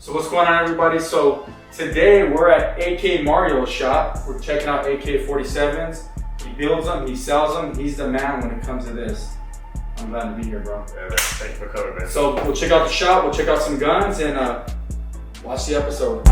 So what's going on, everybody? So today we're at AK Mario's shop. We're checking out AK-47s. He builds them, he sells them. He's the man when it comes to this. I'm glad to be here, bro. Yeah, man. Thank you for coming, man. So we'll check out the shop, we'll check out some guns, and watch the episode.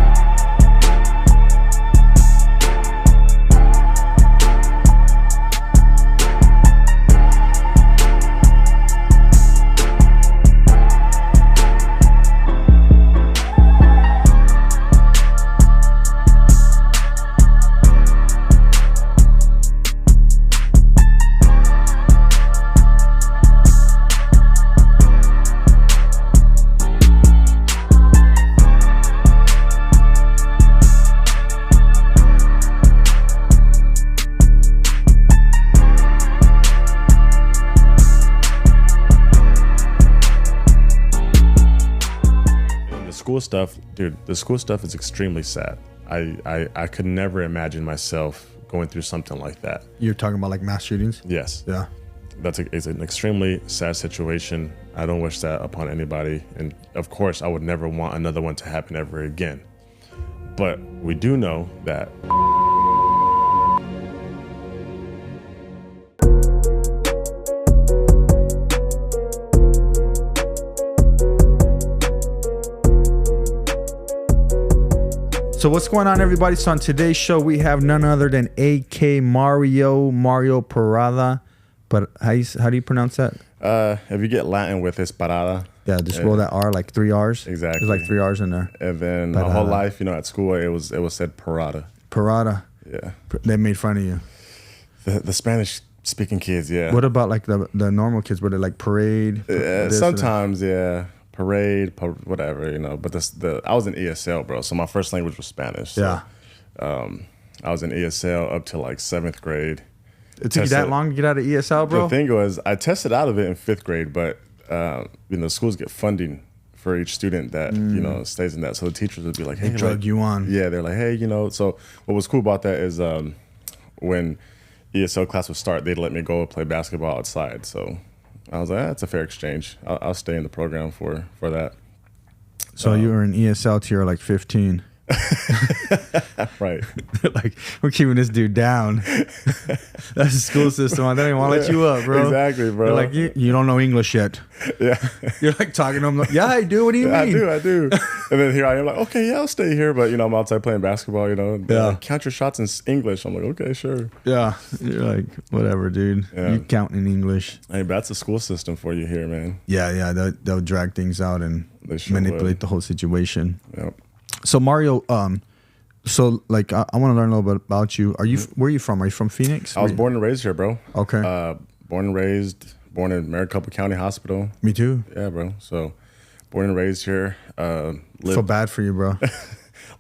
School stuff, dude, the school stuff is extremely sad. I could never imagine myself going through something like that. You're talking about like mass shootings? Yes. Yeah. It's an extremely sad situation. I don't wish that upon anybody. And of course, I would never want another one to happen ever again. But we do know that So what's going on, everybody? So on today's show, we have none other than AK Mario Parada. But how do you pronounce that? if you get Latin with it's Parada. Yeah, just roll that R, like 3 R's. Exactly. There's like 3 R's in there. And then Parada. my whole life, at school, it was said Parada. Parada. Yeah. They made fun of you. The Spanish speaking kids, yeah. What about like the normal kids? Were they like parade? Sometimes, yeah. Parade, whatever, But I was in ESL, bro. So my first language was Spanish. So, Yeah. I was in ESL up to like 7th grade. It took you that long to get out of ESL, bro? The thing was, I tested out of it in 5th grade, but schools get funding for each student that stays in that. So the teachers would be like, "Hey, They drug you on." Yeah, they're like, "Hey, So what was cool about that is when ESL class would start, they'd let me go play basketball outside. So I was like, that's a fair exchange. I'll stay in the program for that. So you were in ESL till you were like 15. Right. Like, we're keeping this dude down. That's the school system. I don't even want to let you up, bro. Exactly, bro. They're like, you don't know English yet. Yeah. You're like talking to them. Like, yeah, I do. What do you mean? I do. And then here I am like, okay, yeah, I'll stay here. But, I'm outside playing basketball, Yeah. Like, count your shots in English. I'm like, okay, sure. Yeah. You're like, whatever, dude. Yeah. You count in English. Hey, but that's the school system for you here, man. Yeah. They'll drag things out and They sure manipulate would. the whole situation. Yep. So Mario, so like I want to learn a little bit about you. Where are you from? Are you from Phoenix? I was born and raised here, bro. Okay. Born in Maricopa County Hospital. Me too. Yeah, bro. So, born and raised here. Feel bad for you, bro.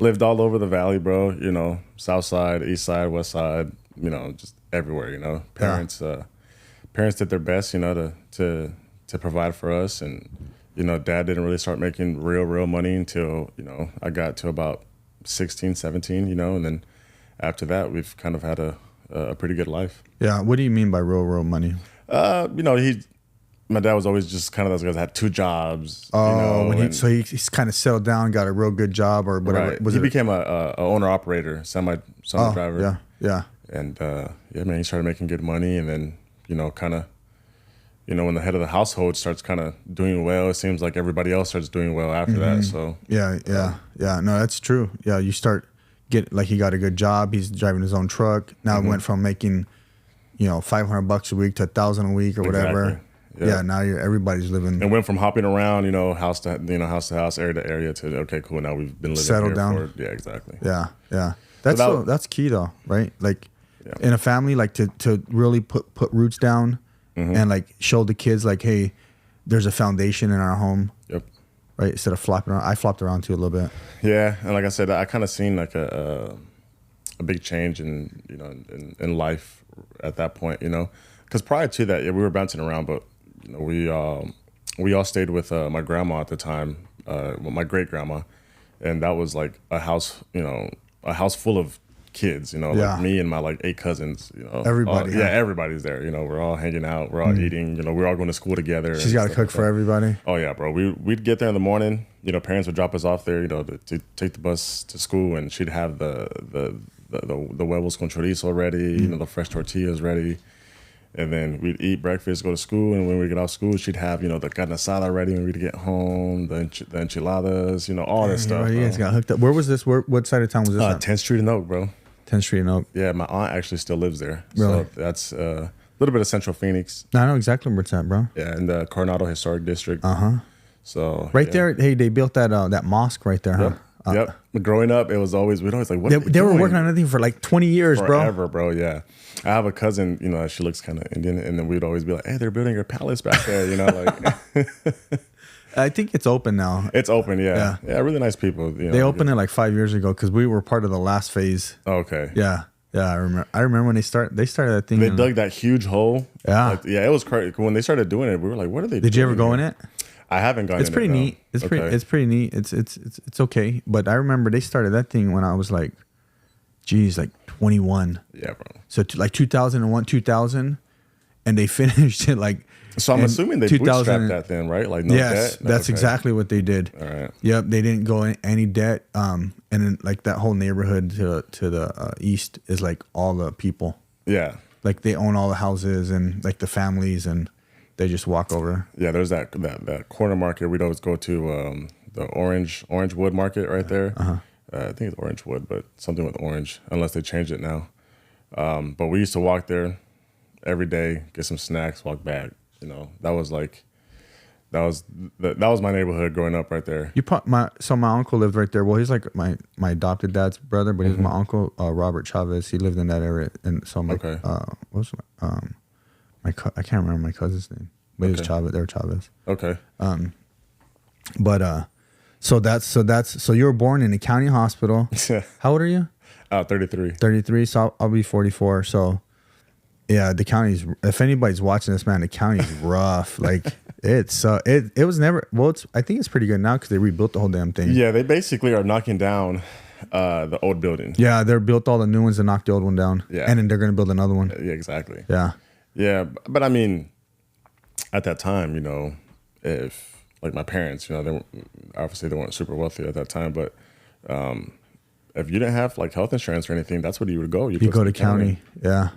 Lived all over the valley, bro. South side, east side, west side. Just everywhere. Parents, parents did their best, to provide for us, and Dad didn't really start making real money until I got to about 16, 17. And then after that, we've kind of had a pretty good life. Yeah. What do you mean by real money? My dad was always just kind of those guys that had 2 jobs. Oh, he's kind of settled down, got a real good job or whatever. Right. He became a owner operator, semi driver. Yeah. And man, he started making good money, and then kind of, when the head of the household starts kind of doing well, it seems like everybody else starts doing well after that. So Yeah. No, that's true. Yeah, you start he got a good job. He's driving his own truck. Now it went from making, $500 a week to $1,000 a week or whatever. Exactly. Yeah. Now everybody's living. And went from hopping around, house to house, area to area, to okay, cool. Now we've been living Settled here down. Yeah, exactly. Yeah. That's key though, right? Like in a family, like to really put roots down and like show the kids like, hey, there's a foundation in our home. Yep. Right. Instead of flopping around, I flopped around too a little bit. Yeah, and like I said, I kind of seen like a big change in life at that point, because prior to that, we were bouncing around, but we all stayed with my grandma at the time, my great grandma, and that was like a house, a house full of kids, you know, Yeah. like me and my like 8 cousins, you know, Everybody, yeah, huh? everybody's there. You know, we're all hanging out, we're all eating. You know, we're all going to school together. She's got to cook for everybody. Oh yeah, bro. We'd get there in the morning. You know, parents would drop us off there. You know, to take the bus to school, and she'd have the huevos con chorizo ready. You know, the fresh tortillas ready. And then we'd eat breakfast, go to school, and when we get off school, she'd have, you know, the carne asada ready when we'd get home, the enchiladas, you know, all this stuff. You guys got hooked up. Where was this? What side of town was this at? 10th Street in Oak, bro. 10th Street in Oak. Yeah, my aunt actually still lives there. Really? So that's a little bit of Central Phoenix. I know exactly where it's at, bro. Yeah, in the Coronado Historic District. Uh-huh. So Right there, hey, they built that mosque right there, Yep. huh? Yep. But growing up, it was always, we'd always like, what They were working on that thing for like 20 years, forever, bro. Yeah. I have a cousin, you know, she looks kind of Indian, and then we'd always be like, hey, they're building a palace back there, you know, like. I think it's open now. It's open, yeah. Yeah, really nice people. You know, They opened it like 5 years ago because we were part of the last phase. Okay. Yeah. I remember when they started that thing. They dug that huge hole. Yeah. Like, yeah, it was crazy. When they started doing it, we were like, what are they doing? Did you ever go in it? I haven't gone in it. It's pretty neat. It's pretty neat. It's okay. But I remember they started that thing when I was like, geez, like 21. Yeah, bro. So like 2001, 2000, and they finished it like. So I'm assuming they bootstrapped that then, right? Like no yes, debt? that's exactly what they did. All right. Yep, they didn't go in any debt. And then like that whole neighborhood to the east is like all the people. Yeah. Like they own all the houses and like the families, and they just walk over. Yeah, there's that corner market. We'd always go to the Orange Wood Market right there. Uh-huh. I think it's Orange Wood, but something with orange, unless they changed it now. But we used to walk there every day, get some snacks, walk back. You know, that was my neighborhood growing up right there. My uncle lived right there. Well, he's like my adopted dad's brother, but he's my uncle Robert Chavez. He lived in that area, and so my I can't remember my cousin's name, but it was Chavez. They were Chavez. Okay. So you were born in a county hospital. How old are you? 33. 33. So I'll be 44. So yeah, the county's. If anybody's watching this, man, the county's rough. Like it was never. Well, I think it's pretty good now because they rebuilt the whole damn thing. Yeah, they basically are knocking down the old building. Yeah, they're built all the new ones and knocked the old one down. Yeah, and then they're gonna build another one. Yeah, exactly. Yeah. Yeah, but I mean, at that time, you know, if like my parents, you know, they weren't super wealthy at that time, but if you didn't have like health insurance or anything, that's where you would go. You go to county. Yeah.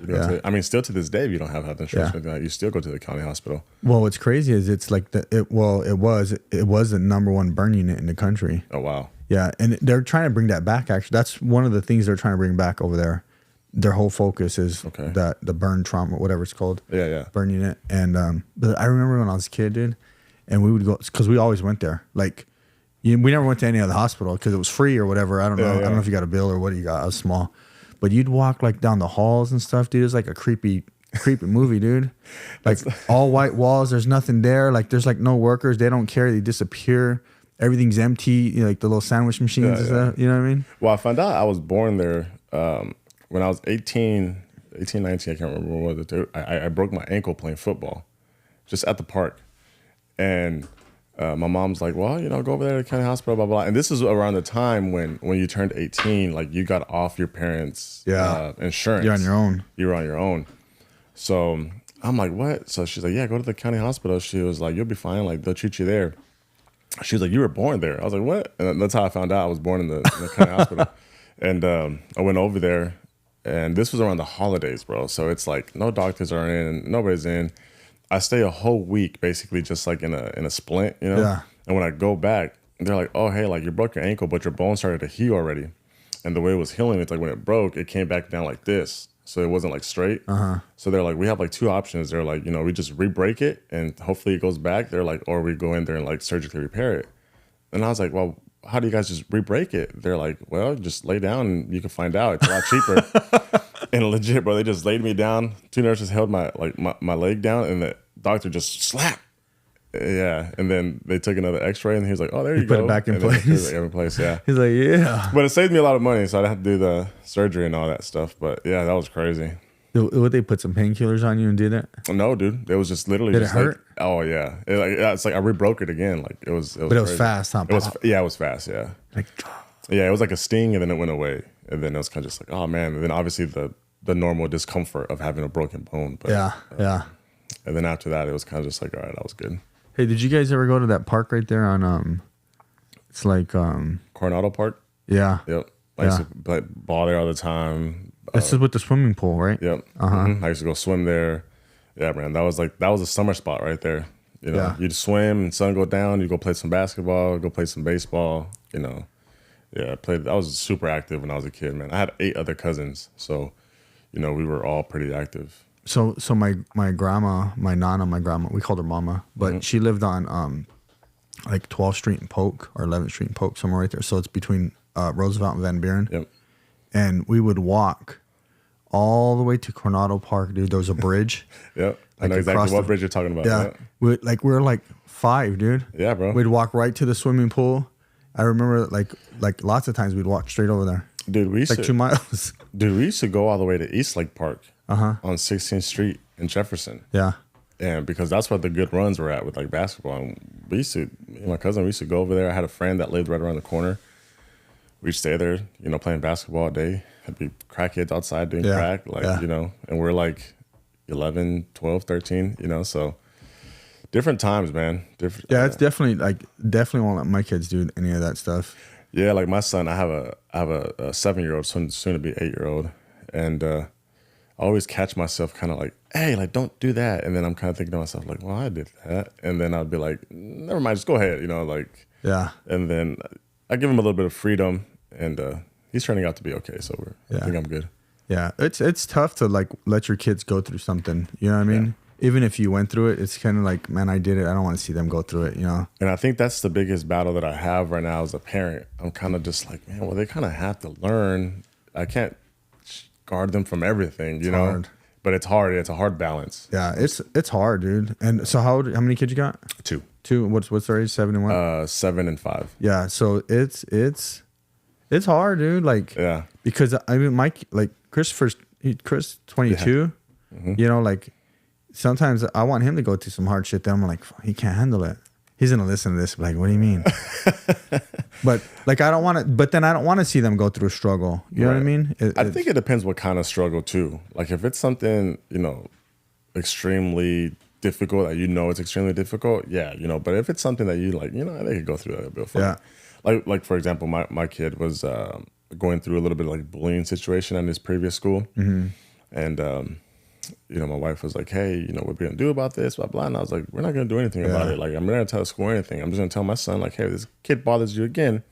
I mean, still to this day, if you don't have health insurance or anything like that, you still go to the county hospital. Well, what's crazy is it's like it was the number one burn unit in the country. Oh, wow. Yeah. And they're trying to bring that back. Actually, that's one of the things they're trying to bring back over there. Their whole focus is the burn trauma, whatever it's called. Yeah. Burn unit. And, but I remember when I was a kid, dude, and we would go, cause we always went there. Like, we never went to any other hospital because it was free or whatever. I don't know. I don't know if you got a bill or what you got. I was small, but you'd walk like down the halls and stuff, dude. It was like a creepy movie, dude. Like all white walls. There's nothing there. Like there's like no workers. They don't care. They disappear. Everything's empty. You know, like the little sandwich machines and stuff. You know what I mean? Well, I found out I was born there when I was 18, 19. I can't remember what was it. I broke my ankle playing football, just at the park, and. My mom's like, well, you know, go over there to the county hospital, blah, blah. And this is around the time when you turned 18, like you got off your parents' insurance. You're on your own. You were on your own. So I'm like, what? So she's like, yeah, go to the county hospital. She was like, you'll be fine. Like, they'll treat you there. She was like, you were born there. I was like, what? And that's how I found out I was born in the county hospital. And I went over there, and this was around the holidays, bro. So it's like no doctors are in, nobody's in. I stay a whole week basically just like in a splint, you know? Yeah. And when I go back, they're like, oh, hey, like you broke your ankle, but your bone started to heal already. And the way it was healing, it's like when it broke, it came back down like this. So it wasn't like straight. So they're like, we have like two options. They're like, you know, we just re-break it and hopefully it goes back. They're like, or we go in there and like surgically repair it. And I was like, well, how do you guys just re-break it? They're like, well, just lay down and you can find out. It's a lot cheaper. And legit, bro, they just laid me down. Two nurses held my leg down, and the doctor just slapped. Yeah, and then they took another X-ray, and he was like, "Oh, there you go." Put it back in place. In place, yeah. He's like, "Yeah." But it saved me a lot of money, so I didn't have to do the surgery and all that stuff. But yeah, that was crazy. Would they put some painkillers on you and do that? No, dude. It was just literally. Did just it hurt? Like, oh yeah. It's like I rebroke it again. Like it was. But it was fast, huh? It was fast. Yeah. Like. Yeah, it was like a sting, and then it went away. And then it was kind of just like, oh man. And then obviously the normal discomfort of having a broken bone. But, yeah. And then after that, it was kind of just like, all right, that was good. Hey, did you guys ever go to that park right there on it's like Coronado Park? Yeah. Yep. I used to play ball there all the time. This is with the swimming pool, right? Yep. I used to go swim there. Yeah, man. That was a summer spot right there. You know, you'd swim and sun go down, you go play some basketball, go play some baseball, you know. Yeah, I was super active when I was a kid, man. I had 8 other cousins, so you know, we were all pretty active. So my grandma, my grandma, we called her mama, but she lived on like 12th Street and Polk or 11th Street and Polk, somewhere right there. So it's between Roosevelt and Van Buren. Yep. And we would walk all the way to Coronado Park, dude. There was a bridge. Yep. I know exactly what bridge you're talking about. Yeah. We were like 5, dude. Yeah, bro. We'd walk right to the swimming pool. I remember like lots of times we'd walk straight over there. Dude, we used like 2 miles. Dude, we used to go all the way to East Lake Park on 16th Street in Jefferson. Yeah. And because that's where the good runs were at with like basketball. And me and my cousin, we used to go over there. I had a friend that lived right around the corner. We'd stay there, you know, playing basketball all day. I'd be crackheads outside doing crack, you know, and we're like 11, 12, 13, you know, so different times, man. Different. Yeah, it's definitely won't let my kids do any of that stuff. Yeah, like my son, I have a 7-year-old, soon to be 8-year-old, and I always catch myself kind of like, hey, like don't do that, and then I'm kind of thinking to myself like, well, I did that, and then I'd be like, never mind, just go ahead, you know, like and then I give him a little bit of freedom, and he's turning out to be okay, so I think I'm good. Yeah, it's tough to like let your kids go through something, you know what I mean? Yeah. Even if you went through it, it's kind of like, man, I did it. I don't want to see them go through it, you know? And I think that's the biggest battle that I have right now as a parent. I'm kind of just like, man, well, they kind of have to learn. I can't guard them from everything, you know? Hard. But it's hard. It's a hard balance. Yeah, it's hard, dude. And so how many kids you got? 2. What's their age? 7 and what? 7 and 5. Yeah, so it's hard, dude. Like, because I mean, Mike, like Chris 22, you know, like sometimes I want him to go through some hard shit that I'm like, he can't handle it. He's gonna listen to this, like, what do you mean? But like, I don't want to. But then I don't want to see them go through a struggle. You know what I mean? I think it depends what kind of struggle too. Like if it's something, you know, extremely difficult, that you know it's extremely difficult, you know. But if it's something that you like, you know, they could go through that a bit. Yeah. Like for example, my kid was going through a little bit of like bullying situation in his previous school, and you know, my wife was like, hey, you know, what are we gonna do about this, blah blah. And I was like, we're not gonna do anything about it. Like, I'm not gonna tell the school anything. I'm just gonna tell my son, like, hey, if this kid bothers you again,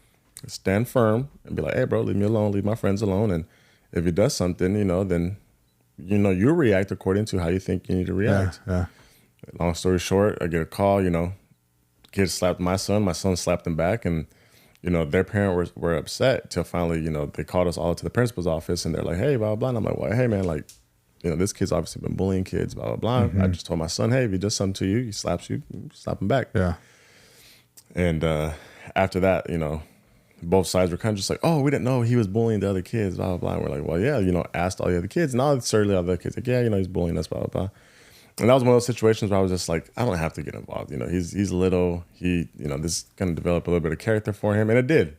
stand firm and be like, hey, bro, leave me alone, leave my friends alone. And if he does something, you know, then you know, you react according to how you think you need to react. Yeah. Long story short, I get a call, you know, kid slapped my son slapped him back, and you know, their parents were upset till finally, you know, they called us all to the principal's office and they're like, hey, blah blah blah. And I'm like, well, hey man, like, you know, this kid's obviously been bullying kids, blah blah blah. I just told my son, hey, if he does something to you, he slaps you, slap him back. Yeah. And after that, you know, both sides were kind of just like, oh, we didn't know he was bullying the other kids, blah blah blah. And we're like, well, yeah, you know, asked all the other kids, and all certainly all the other kids like, yeah, you know, he's bullying us, blah blah blah. And that was one of those situations where I was just like, I don't have to get involved. You know, he's little. You know, this is gonna develop a little bit of character for him, and it did.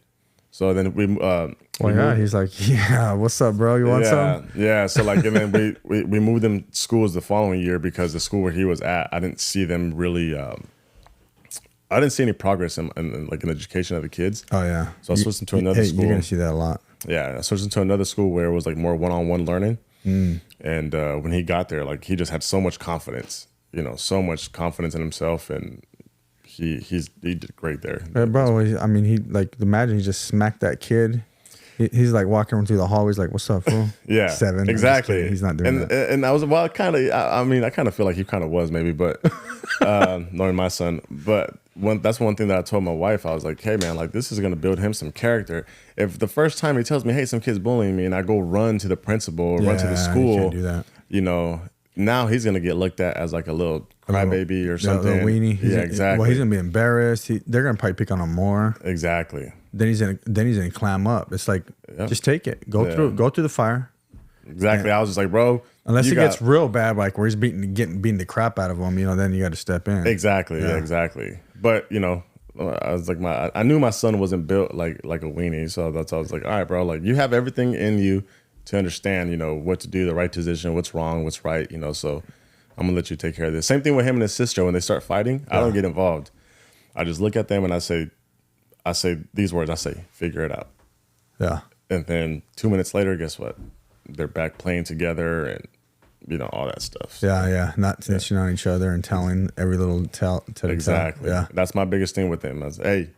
So then we he's like, yeah, what's up, bro? You want some? Yeah. So like, and then we moved them schools the following year because the school where he was at, I didn't see them really. I didn't see any progress in like in education of the kids. Oh yeah. So I switched them to another school. You're gonna see that a lot. Yeah, I switched them to another school where it was like more one-on-one learning. And when he got there, like he just had so much confidence. You know, so much confidence in himself, and he did great there. Bro, I mean, he like, imagine he just smacked that kid. He's like walking through the hallways like, what's up, fool? Yeah, 7. exactly. He's not doing that. And I was, well, kind of, I mean, I kind of feel like he kind of was maybe, but knowing my son. But that's one thing that I told my wife. I was like, hey, man, like this is going to build him some character. If the first time he tells me, hey, some kid's bullying me, and I go run to the principal or run to the school, you can't do that. You know, now he's going to get looked at as like a little crybaby or something. A little weenie. Exactly. Well, he's going to be embarrassed. They're going to probably pick on him more. Exactly. Then he's gonna climb up. It's like, just take it. Go through the fire. Exactly. I was just like, bro. Unless it gets real bad, like where he's beating the crap out of him, you know, then you got to step in. Exactly. Yeah, exactly. But you know, I was like, I knew my son wasn't built like a weenie, so that's why I was like, all right, bro, like you have everything in you to understand, you know, what to do, the right decision, what's wrong, what's right, you know. So I'm gonna let you take care of this. Same thing with him and his sister. When they start fighting, I don't get involved. I just look at them and I say these words. I say, figure it out. Yeah. And then 2 minutes later, guess what? They're back playing together and, you know, all that stuff. So, Yeah. Not snitching on each other and telling every little tell. Exactly. Yeah. That's my biggest thing with them. I was, hey,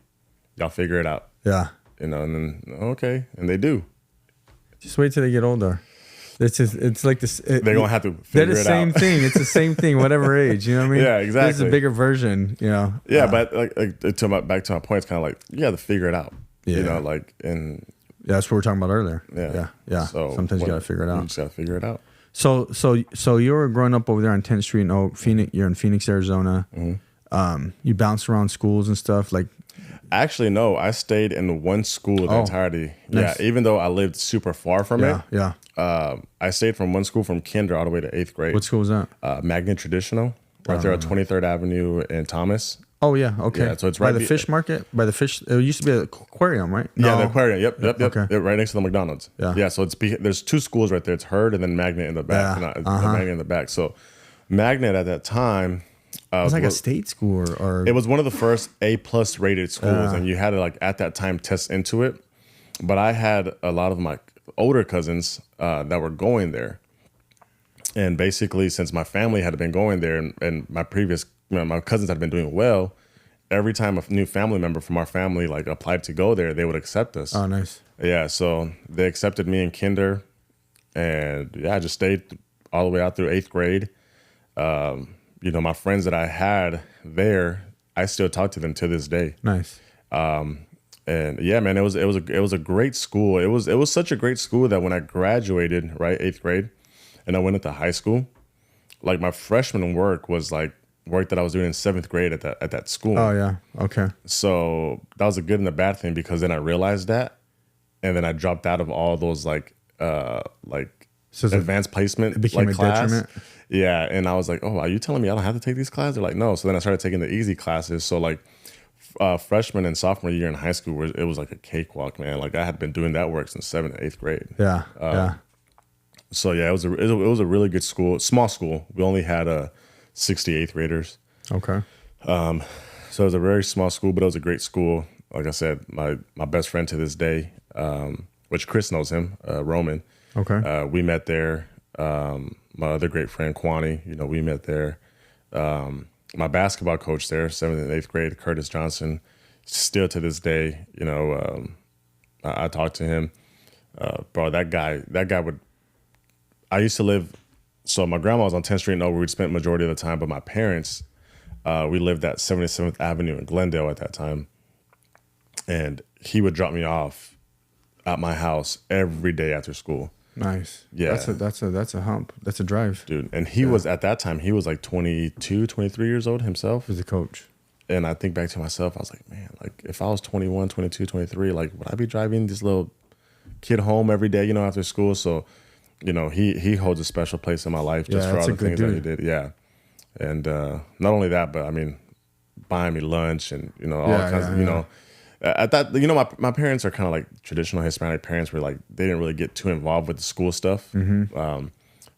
y'all figure it out. Yeah. You know, and then, okay. And they do. Just wait till they get older. It's like this. They're going to have to figure it out. They're the same thing. It's the same thing, whatever age. You know what I mean? Yeah, exactly. This is a bigger version, you know? Yeah, but like back to my point, it's kind of like, you got to figure it out. Yeah. You know, like, and yeah, that's what we were talking about earlier. Yeah. So sometimes you got to figure it out. You just got to figure it out. So you were growing up over there on 10th Street in Phoenix. You're in Phoenix, Arizona. Mm-hmm. You bounced around schools and stuff. Like, actually, no. I stayed in one school the entirety. Nice. Yeah, even though I lived super far from it. Yeah. I stayed from one school from kinder all the way to 8th grade. What school was that? Magnet Traditional, right there at 23rd Avenue in Thomas. Oh yeah, okay. Yeah, so it's by right the fish market. By the fish, it used to be an aquarium, right? Yeah, the aquarium. Yep. Okay. Yep, right next to the McDonald's. Yeah. So there's two schools right there. It's Herd and then Magnet in the back. Yeah. Magnet in the back. So Magnet at that time. It was like a state school, or it was one of the first A+ rated schools, and you had to like at that time test into it. But I had a lot of my older cousins that were going there, and basically since my family had been going there, and my previous my cousins had been doing well, every time a new family member from our family like applied to go there, they would accept us. Oh, nice. Yeah, so they accepted me in kinder, and yeah, I just stayed all the way out through 8th grade. You know, my friends that I had there, I still talk to them to this day. Nice. And yeah, man, it was a great school. It was such a great school that when I graduated, right, 8th grade, and I went into high school, like my freshman work was like work that I was doing in 7th grade at that school. Oh yeah. Okay. So that was a good and a bad thing, because then I realized that, and then I dropped out of all those like advanced placement. It became like a class. detriment. Yeah, and I was like, oh, are you telling me I don't have to take these classes? They're like, no. So then I started taking the easy classes. So like freshman and sophomore year in high school, it was like a cakewalk, man. Like I had been doing that work since 7th and 8th grade. Yeah. So yeah, it was a really good school, small school. We only had 68th graders. Okay. So it was a very small school, but it was a great school. Like I said, my best friend to this day, which Chris knows him, Roman. Okay. We met there. My other great friend, Kwani, you know, we met there. My basketball coach there, 7th and 8th grade, Curtis Johnson, still to this day, you know, I talked to him. Bro, that guy would, I used to live, so my grandma was on 10th Street and over, we'd spent majority of the time, but my parents, we lived at 77th Avenue in Glendale at that time. And he would drop me off at my house every day after school. Nice. Yeah. That's a hump. That's a drive. Dude. And he was, at that time, he was like 22, 23 years old himself. He was a coach. And I think back to myself, I was like, man, like if I was 21, 22, 23, like would I be driving this little kid home every day, you know, after school? So, you know, he holds a special place in my life just for all the things that he did. Yeah. And not only that, but I mean, buying me lunch and, you know, all kinds of, you know, at that, you know, my parents are kind of like traditional Hispanic parents where like they didn't really get too involved with the school stuff. Mm-hmm.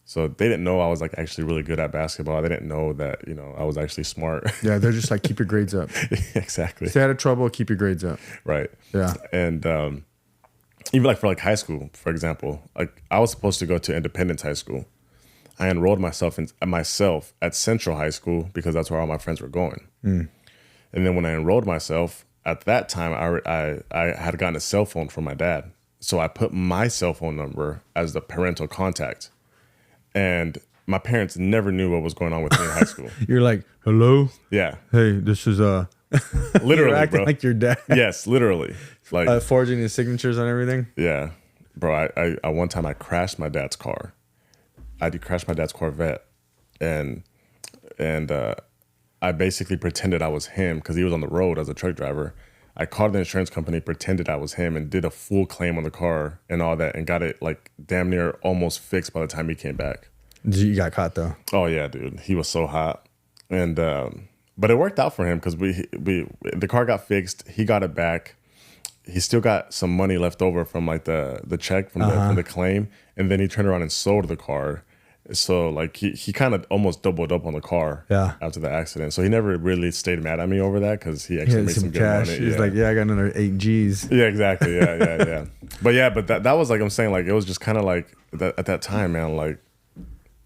So they didn't know I was like actually really good at basketball. They didn't know that, you know, I was actually smart. Yeah, they're just like, keep your grades up. Exactly. Stay out of trouble, keep your grades up. Right. Yeah. And even like for like high school, for example, like I was supposed to go to Independence High School. I enrolled myself at Central High School because that's where all my friends were going. And then when I enrolled myself, at that time, I had gotten a cell phone from my dad. So I put my cell phone number as the parental contact. And my parents never knew what was going on with me in high school. You're like, hello? Yeah. Hey, this is literally, you're acting bro. like your dad. Yes, literally. Like forging his signatures on everything? Yeah. Bro, I one time I crashed my dad's car. I crashed my dad's Corvette. And I basically pretended I was him because he was on the road as a truck driver. I called the insurance company, pretended I was him, and did a full claim on the car and all that, and got it like damn near almost fixed by the time he came back. You got caught though. Oh yeah, dude, he was so hot. And But it worked out for him because the car got fixed. He got it back. He still got some money left over from like the check from the claim, and then he turned around and sold the car. So like he kind of almost doubled up on the car after the accident. So he never really stayed mad at me over that because he actually made some good cash. money. He's like, yeah, I got another 8 G's. Yeah, exactly. Yeah. But that was like I'm saying, like it was just kind of like at that time, man. Like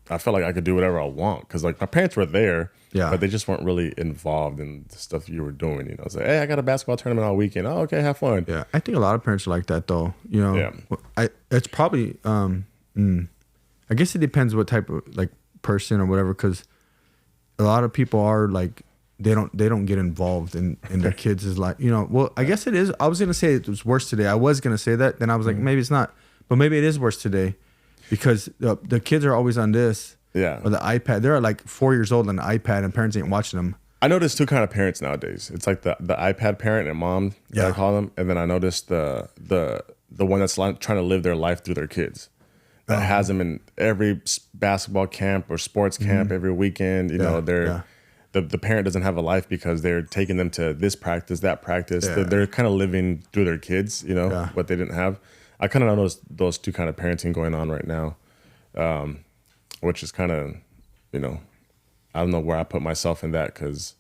I felt like I could do whatever I want because like my parents were there, but they just weren't really involved in the stuff you were doing. You know, it's like, hey, I got a basketball tournament all weekend. Oh, okay, have fun. Yeah, I think a lot of parents are like that though. You know, it's probably. I guess it depends what type of like person or whatever, because a lot of people are like they don't get involved in their kids' life. You know, well, I guess it is. I was gonna say it was worse today. I was gonna say that, then I was like, maybe it's not, but maybe it is worse today, because the kids are always on this, or the iPad. They're like 4 years old on the iPad, and parents ain't watching them. I noticed two kind of parents nowadays. It's like the iPad parent and mom, I call them, and then I noticed the one that's trying to live their life through their kids. That has them in every basketball camp or sports camp every weekend. You know, the parent doesn't have a life because they're taking them to this practice, that practice. They're kind of living through their kids, you know, what they didn't have. I kind of noticed those two kind of parenting going on right now, which is kind of, you know, I don't know where I put myself in that, because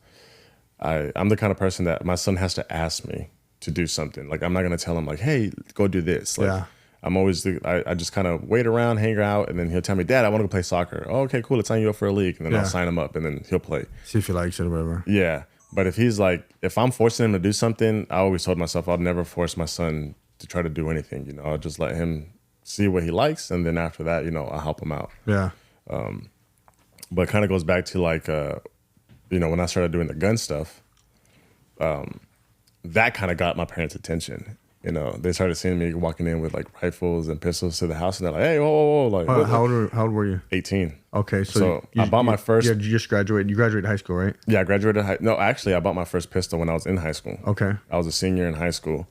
I'm the kind of person that my son has to ask me to do something. Like I'm not going to tell him like, hey, go do this. Like, I'm always, I just kind of wait around, hang out, and then he'll tell me, Dad, I want to go play soccer. Oh, okay, cool. Let's sign you up for a league. And then I'll sign him up, and then he'll play. See if he likes it or whatever. Yeah. But if he's like, if I'm forcing him to do something, I always told myself I'll never force my son to try to do anything. You know, I'll just let him see what he likes. And then after that, you know, I'll help him out. Yeah. But it kind of goes back to like, you know, when I started doing the gun stuff, that kind of got my parents' attention. You know, they started seeing me walking in with like rifles and pistols to the house, and they're like, "Hey, whoa!" Like, how old were you? 18. Okay, so I bought my first. You just graduated. You graduated high school, right? Yeah, I graduated No, actually, I bought my first pistol when I was in high school. Okay. I was a senior in high school,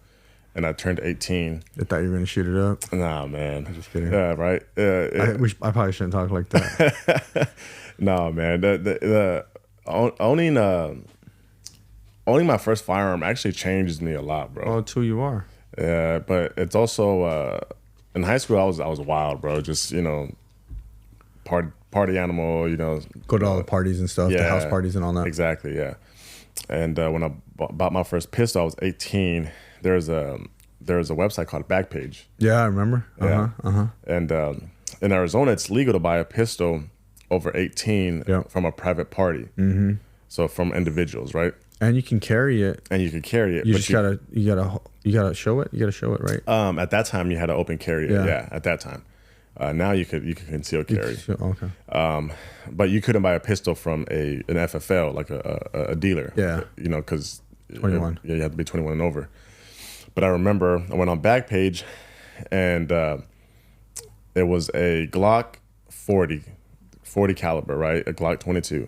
and I turned 18. I thought you were gonna shoot it up. Nah, man. I'm just kidding. Yeah, right. I probably shouldn't talk like that. No, man. Owning my first firearm actually changes me a lot, bro. Oh, it's who you are. Yeah, but it's also in high school I was wild, bro. Just, you know, party animal, you know. Go to all the parties and stuff, the house parties and all that. Exactly, yeah. And when I bought my first pistol, I was 18. There was a website called Backpage. Yeah, I remember. And in Arizona, it's legal to buy a pistol over 18 from a private party. Mm-hmm. So from individuals, right? And you can carry it. And you can carry it. You just gotta show it. You gotta show it, right? At that time, you had to open carry it. Yeah, at that time. Now you could conceal carry. Okay. But you couldn't buy a pistol from an FFL, like a dealer. Yeah. You know, because 21. Yeah, you have to be 21 and over. But I remember I went on Backpage, and it was a Glock 40 caliber, right? A Glock 22,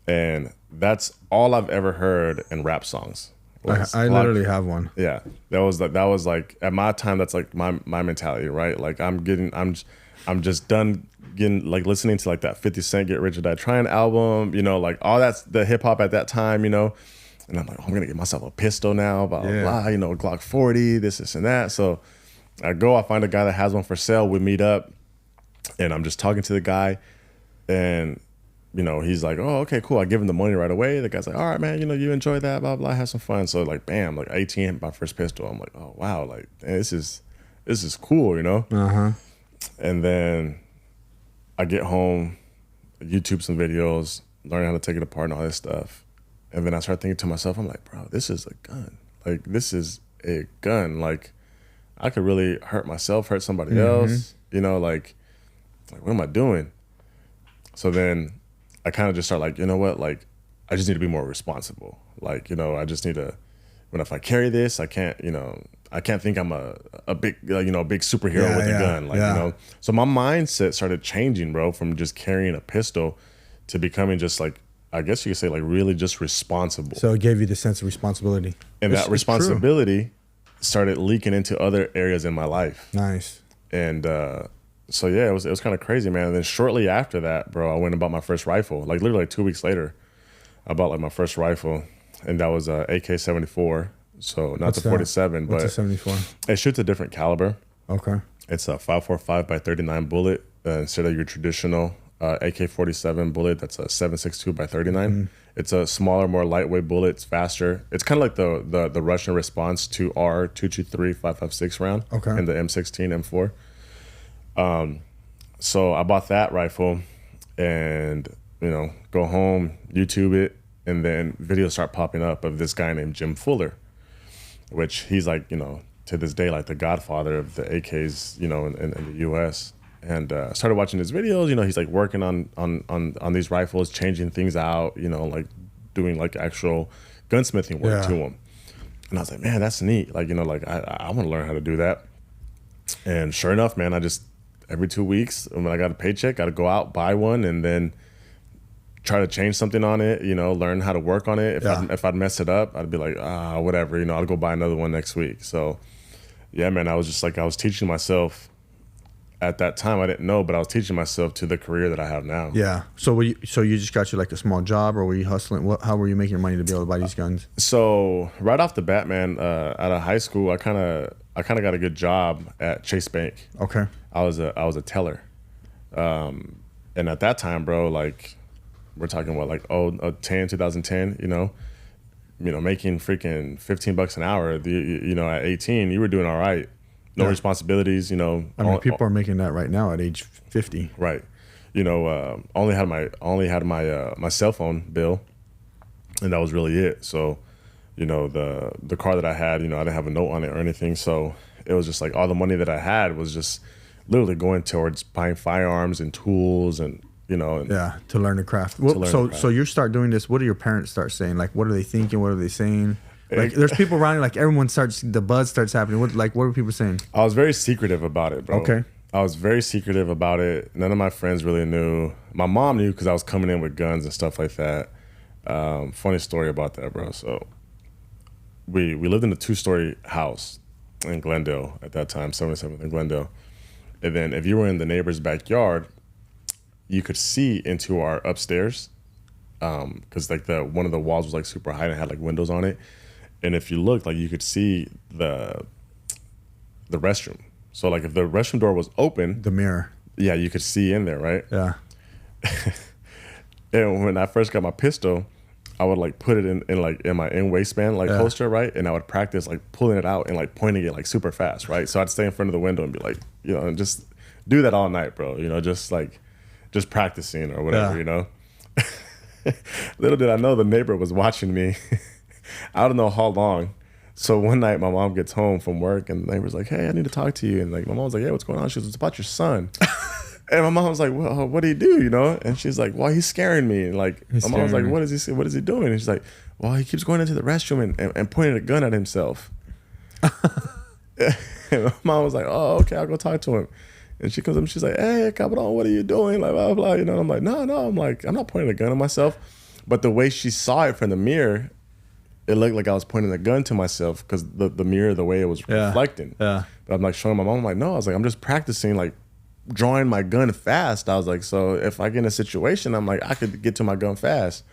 and that's all I've ever heard in rap songs. I literally have one. Yeah, that was like at my time. That's like my mentality, right? Like I'm just done getting like listening to like that 50 Cent Get Rich or Die Trying album, you know, like all that's the hip hop at that time, you know. And I'm like, oh, I'm gonna get myself a pistol now, blah blah, you know, a Glock 40, this and that. So I find a guy that has one for sale. We meet up, and I'm just talking to the guy, and you know, he's like, oh, okay, cool. I give him the money right away. The guy's like, all right, man, you know, you enjoy that, blah, blah, have some fun. So like, bam, like 18, my first pistol. I'm like, oh, wow, like, man, this is cool, you know? And then I get home, YouTube some videos, learn how to take it apart and all this stuff. And then I start thinking to myself, I'm like, bro, this is a gun. Like, this is a gun. Like, I could really hurt myself, hurt somebody else, you know, like, what am I doing? So then I kind of just start like, you know what, like, I just need to be more responsible. Like, you know, I just need to, if I carry this, I can't think I'm a big, you know, a big superhero with a gun. Like, you know, so my mindset started changing, bro, from just carrying a pistol to becoming just like, I guess you could say like really just responsible. So it gave you the sense of responsibility. And that responsibility started leaking into other areas in my life. Nice. And, so yeah, it was kind of crazy, man. And then shortly after that, bro, I went and bought my first rifle. Like literally like 2 weeks later, I bought like my first rifle, and that was a AK-74. So not What's the 47, What's but a 74? it shoots a different caliber. Okay. It's a 5.45 by 39 bullet instead of your traditional AK-47 bullet. That's a 7.62 by 39. It's a smaller, more lightweight bullet. It's faster. It's kind of like the Russian response to our 223 5.56 round in the M16 M4. So I bought that rifle, and go home, YouTube it, and then videos start popping up of this guy named Jim Fuller, which he's like, to this day, like the godfather of the AKs, in the US. And I started watching his videos. He's like working on these rifles, changing things out, like doing like actual gunsmithing work to them. And I was like, man, that's neat. Like, I want to learn how to do that. And sure enough, man, I just, every 2 weeks, when I got a paycheck, I'd go out, buy one, and then try to change something on it, learn how to work on it. If I'd mess it up, I'd be like, whatever, I'll go buy another one next week. So yeah, man, I was just like, I was teaching myself at that time. I didn't know, but I was teaching myself to the career that I have now. Yeah. So you just got you like a small job, or were you hustling? How were you making your money to be able to buy these guns? So right off the bat, man, out of high school, I kind of got a good job at Chase Bank. Okay. I was a teller. And at that time, bro, like we're talking about like 2010, making freaking $15 an hour, at 18, you were doing all right. No responsibilities, I mean, people are making that right now at age 50. Right. Only had my cell phone bill, and that was really it. So, the car that I had, I didn't have a note on it or anything. So it was just like all the money that I had was just literally going towards buying firearms and tools and, to learn the craft. So you start doing this. What do your parents start saying? Like, what are they thinking? What are they saying? Like, there's people around you, like the buzz starts happening. What are people saying? I was very secretive about it, bro. Okay. I was very secretive about it. None of my friends really knew. My mom knew because I was coming in with guns and stuff like that. Funny story about that, bro. So we lived in a 2-story house in Glendale at that time, 77th and Glendale. And then if you were in the neighbor's backyard, you could see into our upstairs because like one of the walls was like super high and had like windows on it. And if you looked, like you could see the restroom. So like if the restroom door was open, the mirror. Yeah, you could see in there, right? Yeah. And when I first got my pistol, I would like put it in my waistband holster, right? And I would practice like pulling it out and like pointing it like super fast, right? So I'd stay in front of the window and be like, and just do that all night, bro. Just practicing or whatever, Little did I know the neighbor was watching me. I don't know how long. So one night my mom gets home from work and the neighbor's like, hey, I need to talk to you. And like my mom was like, hey, what's going on? She was, it's about your son. And my mom was like, well, what did he do? And she's like, well, he's scaring me. And like my mom was like, what is he doing? And she's like, well, he keeps going into the restroom and pointing a gun at himself. And my mom was like, oh, okay, I'll go talk to him. And she comes up and she's like, hey, Cabrón, what are you doing? Like, blah, blah, I'm like, no. I'm like, I'm not pointing a gun at myself. But the way she saw it from the mirror, it looked like I was pointing a gun to myself because the mirror, the way it was reflecting. Yeah. But I'm like showing my mom, I'm like, no, I was like, I'm just practicing like drawing my gun fast. I was like, so if I get in a situation, I'm like, I could get to my gun fast.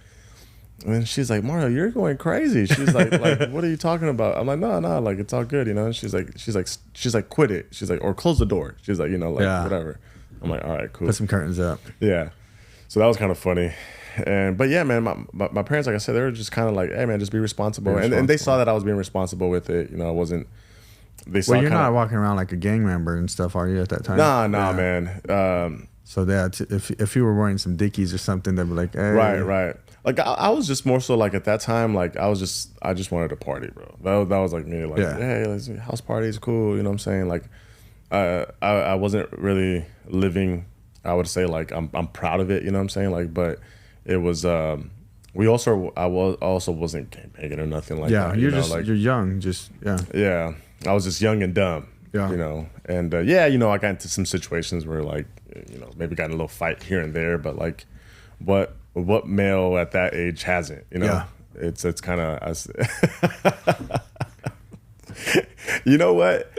And she's like, Mario, you're going crazy. She's like, what are you talking about? I'm like, no, like it's all good, And she's like, quit it. She's like, or close the door. She's like, whatever. I'm like, all right, cool. Put some curtains up. Yeah. So that was kind of funny. But yeah, man, my parents, like I said, they were just kind of like, hey man, just be responsible. And they saw that I was being responsible with it. I wasn't. They saw. Well, you're not walking around like a gang member and stuff, are you, at that time? Nah, man. So that if you were wearing some Dickies or something, they'd be like, hey. Right. Like I was just more so like at that time, like I just wanted to party, bro. That was like me, like hey, let's do house parties, cool. You know what I'm saying? Like I wasn't really living. I would say like I'm proud of it. You know what I'm saying? Like, but it was. I wasn't campaigning or nothing like that. Yeah, you're young, Yeah, I was just young and dumb. Yeah. And I got into some situations where like maybe got in a little fight here and there, but like what male at that age hasn't, Yeah. It's kind of, you know what?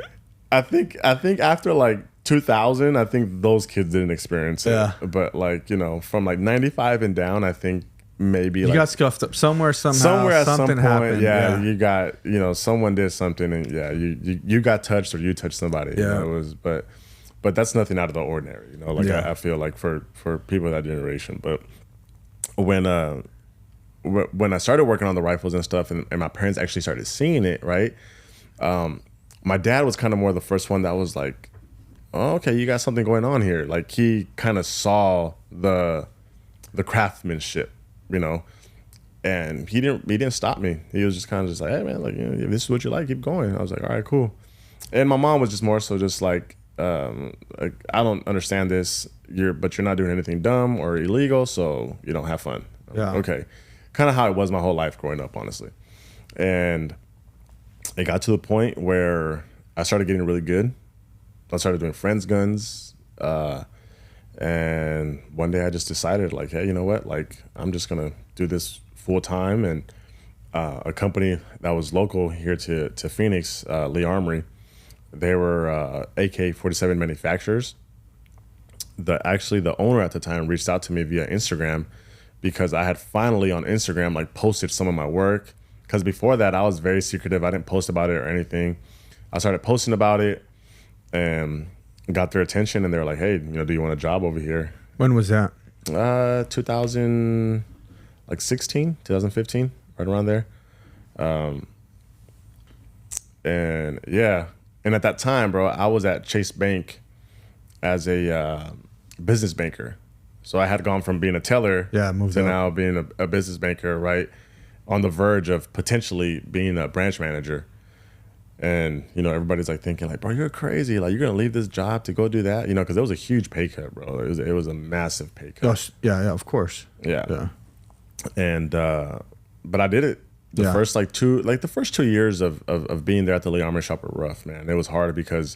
I think after like 2000, I think those kids didn't experience it. Yeah. But like, from like 95 and down, I think maybe you got scuffed up somewhere somehow. Somewhere at something some point, happened. you got, someone did something, and you got touched or you touched somebody. Yeah. It was, but that's nothing out of the ordinary. I feel like for people of that generation. But when I started working on the rifles and stuff, and my parents actually started seeing it, right? My dad was kind of more the first one that was like, oh, okay, you got something going on here. Like, he kind of saw the craftsmanship, and he didn't stop me. He was just kind of just like, hey man, like, if this is what you like, keep going. I was like, all right, cool. And my mom was just more so just like I don't understand this, but you're not doing anything dumb or illegal, so have fun. Yeah. Okay. Kind of how it was my whole life growing up, honestly. And it got to the point where I started getting really good. I started doing friends guns, and one day I just decided, like, hey, you know what? Like, I'm just gonna do this full time. And a company that was local here to Phoenix, Lee Armory, they were AK-47 manufacturers. The owner at the time reached out to me via Instagram because I had finally on Instagram like posted some of my work. Because before that, I was very secretive. I didn't post about it or anything. I started posting about it and got their attention, and they were like, hey, do you want a job over here? When was that? 2015, right around there. And yeah. And at that time, bro, I was at Chase Bank as a business banker. So I had gone from being a teller moved to up. now being a business banker, right? On the verge of potentially being a branch manager. And, everybody's like thinking like, bro, you're crazy. Like, you're going to leave this job to go do that? Because it was a huge pay cut, bro. It was a massive pay cut. Oh, yeah, of course. Yeah. And, but I did it. The Yeah. first the first 2 years of being there at the Lee Armory shop were rough, man. It was hard because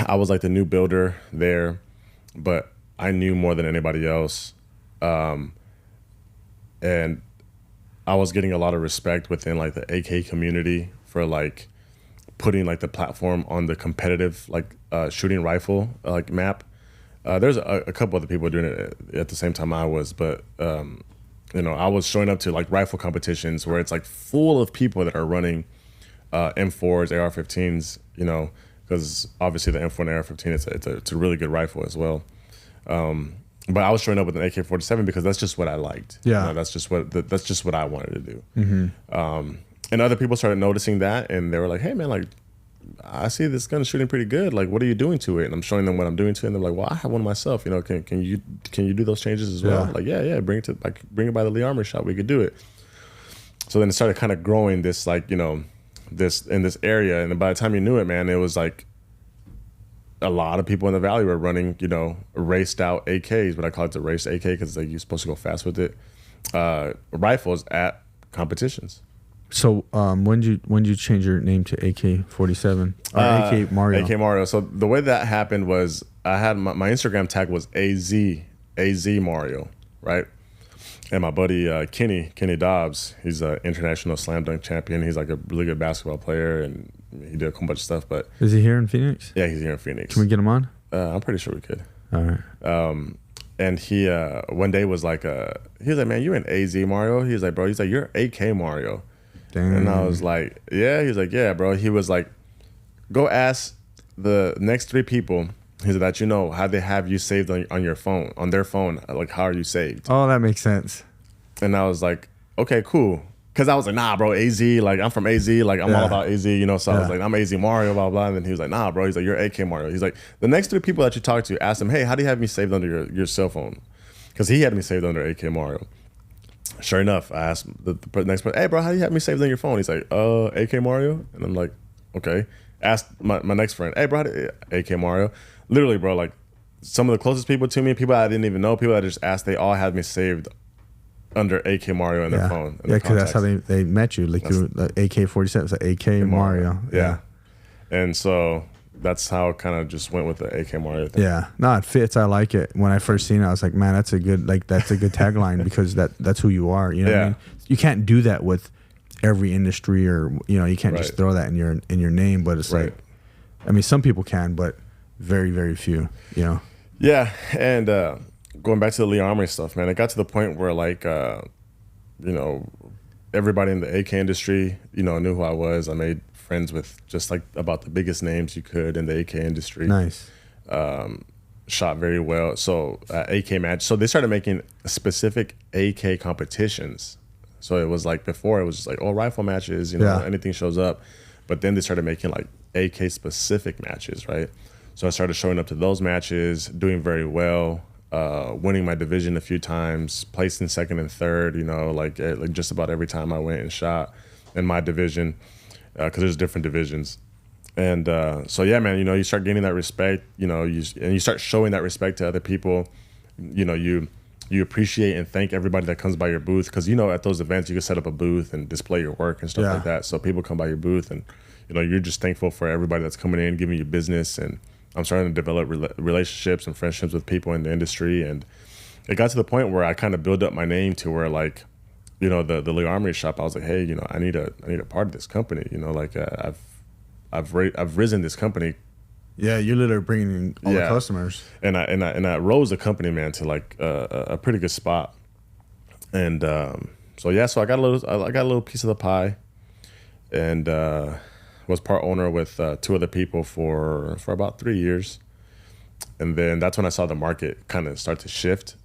I was like the new builder there, but I knew more than anybody else. And I was getting a lot of respect within like the AK community for like putting like the platform on the competitive like shooting rifle like map. There's a couple other people doing it at the same time I was, but I was showing up to like rifle competitions where it's like full of people that are running M4s, AR-15s, because obviously the M4 and AR-15 it's a really good rifle as well. But I was showing up with an AK-47 because that's just what I liked. Yeah, that's just what I wanted to do. Mm-hmm. And other people started noticing that, and they were like, "Hey, man, like, I see this gun shooting pretty good. Like, what are you doing to it?" And I'm showing them what I'm doing to it, and they're like, "Well, I have one myself. Can you do those changes as well?" Yeah. Like, yeah, bring it by the Lee Armory shop. We could do it. So then it started kind of growing this like this in this area, and by the time you knew it, man, it was like a lot of people in the valley were running, raced out AKs, but I call it the race AK because like you're supposed to go fast with it. Rifles at competitions. So when did you change your name to AK-47 or AK Mario? AK Mario. So the way that happened was I had my Instagram tag was AZ Mario, right? And my buddy Kenny Dobbs, he's an international slam dunk champion. He's like a really good basketball player, and he did a whole bunch of stuff. But is he here in Phoenix? Yeah, he's here in Phoenix. Can we get him on? I'm pretty sure we could. All right. And he one day was like, he was like, man, you're an AZ Mario. He was like, bro, he's like, you're AK Mario. Damn. And I was like, yeah. He was like, yeah, bro. He was like, go ask the next 3 people. He said that how they have you saved on your phone, on their phone. Like, how are you saved? Oh, that makes sense. And I was like, okay, cool. Because I was like, nah, bro, AZ. Like, I'm from AZ. Like, I'm all about AZ, So I was like, I'm AZ Mario, blah, blah. And then he was like, nah, bro. He's like, you're AK Mario. He's like, the next 3 people that you talk to, ask them, hey, how do you have me saved under your cell phone? Because he had me saved under AK Mario. Sure enough, I asked the next person, hey, bro, how do you have me saved on your phone? He's like, AK Mario. And I'm like, okay. Asked my next friend, hey, bro, AK Mario. Literally, bro, like some of the closest people to me, people I didn't even know, people I just asked, they all had me saved under AK Mario in their phone. Yeah, because that's how they met you. Like through the AK-47, it's like AK Mario. Yeah. And so that's how it kind of just went with the AK Mario thing. Yeah, no, it fits. I like it. When I first seen it, I was like, man, that's a good tagline because that's who you are. You know what I mean? You can't do that with every industry, or you can't just throw that in your name. But it's like, I mean, some people can, but very, very few. Yeah, and going back to the Lee Armory stuff, man, it got to the point where like, you know, everybody in the AK industry, you know, knew who I was. I made friends with just like about the biggest names you could in the AK industry. Nice. Shot very well. So AK match. So they started making specific AK competitions. So it was like before it was just like, oh, rifle matches, you know, anything shows up. But then they started making like AK specific matches, right? So I started showing up to those matches, doing very well, winning my division a few times, placing second and third, you know, like just about every time I went and shot in my division, because there's different divisions. And so, yeah, man, you know, you start gaining that respect, you know, and you start showing that respect to other people. You know, you appreciate and thank everybody that comes by your booth, because, you know, at those events, you can set up a booth and display your work and stuff like that. So people come by your booth and, you know, you're just thankful for everybody that's coming in, giving you business. And I'm starting to develop relationships and friendships with people in the industry. And it got to the point where I kind of built up my name to where, like, you know, the Lee Armory shop, I was like, hey, you know, I need a part of this company, you know, like I've risen this company. Yeah, you're literally bringing in all the customers. And I rose the company, man, to like a pretty good spot. And so I got a little piece of the pie, and was part owner with two other people for about 3 years. And then that's when I saw the market kind of start to shift,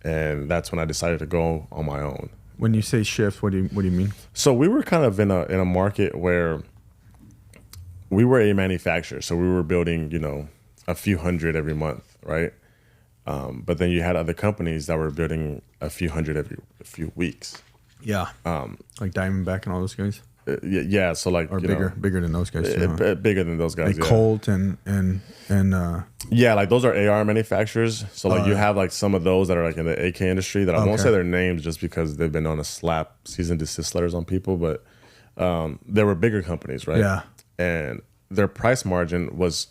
and that's when I decided to go on my own. When you say shift, what do you mean? So we were kind of in a market where we were a manufacturer, so we were building, you know, a few hundred every month, right? But then you had other companies that were building a few hundred every few weeks. Yeah. Like Diamondback and all those guys. Yeah. So like, or bigger than those guys. Too, bigger than those guys. Like Colt and yeah, like those are AR manufacturers. So like you have like some of those that are like in the AK industry that I won't say their names just because they've been on a slap cease and desist letters on people, but there were bigger companies, right? Yeah. And their price margin was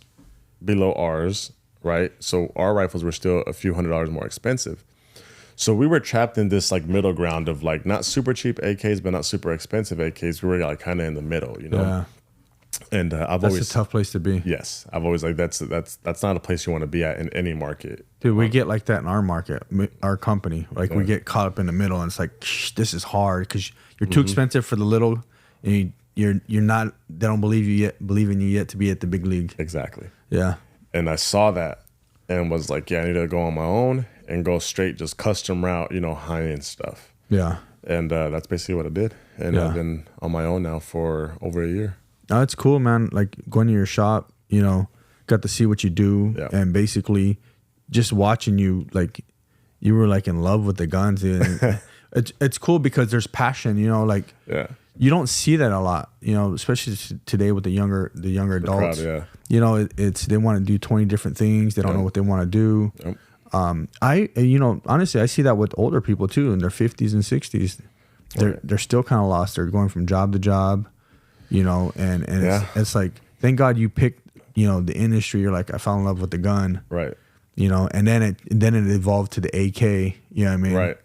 below ours, right? So our rifles were still a few $100s more expensive. So we were trapped in this like middle ground of like not super cheap AKs, but not super expensive AKs. We were like kind of in the middle, you know? Yeah. And that's a tough place to be. Yes. I've always like, that's not a place you want to be at in any market. Dude, we get like that in our market, our company. Like we get caught up in the middle, and it's like, this is hard because you're too expensive for the little, and you're not, they don't believe in you yet to be at the big league. Exactly. Yeah. And I saw that and was like, yeah, I need to go on my own and go straight, just custom route, you know, high-end stuff. Yeah. And that's basically what I did. And I've been on my own now for over a year. Oh, it's cool, man. Like going to your shop, you know, got to see what you do, and basically just watching you, like you were like in love with the guns. It's cool because there's passion, you know, like you don't see that a lot, you know, especially today with the younger adults. Crowd, you know, it's they want to do 20 different things. They don't know what they want to do. You know, honestly, I see that with older people too in their 50s and 60s. They're still kind of lost. They're going from job to job, you know, and it's like, thank God you picked, you know, the industry. You're like, I fell in love with the gun, right? You know, and then it evolved to the AK. You know what I mean? Right.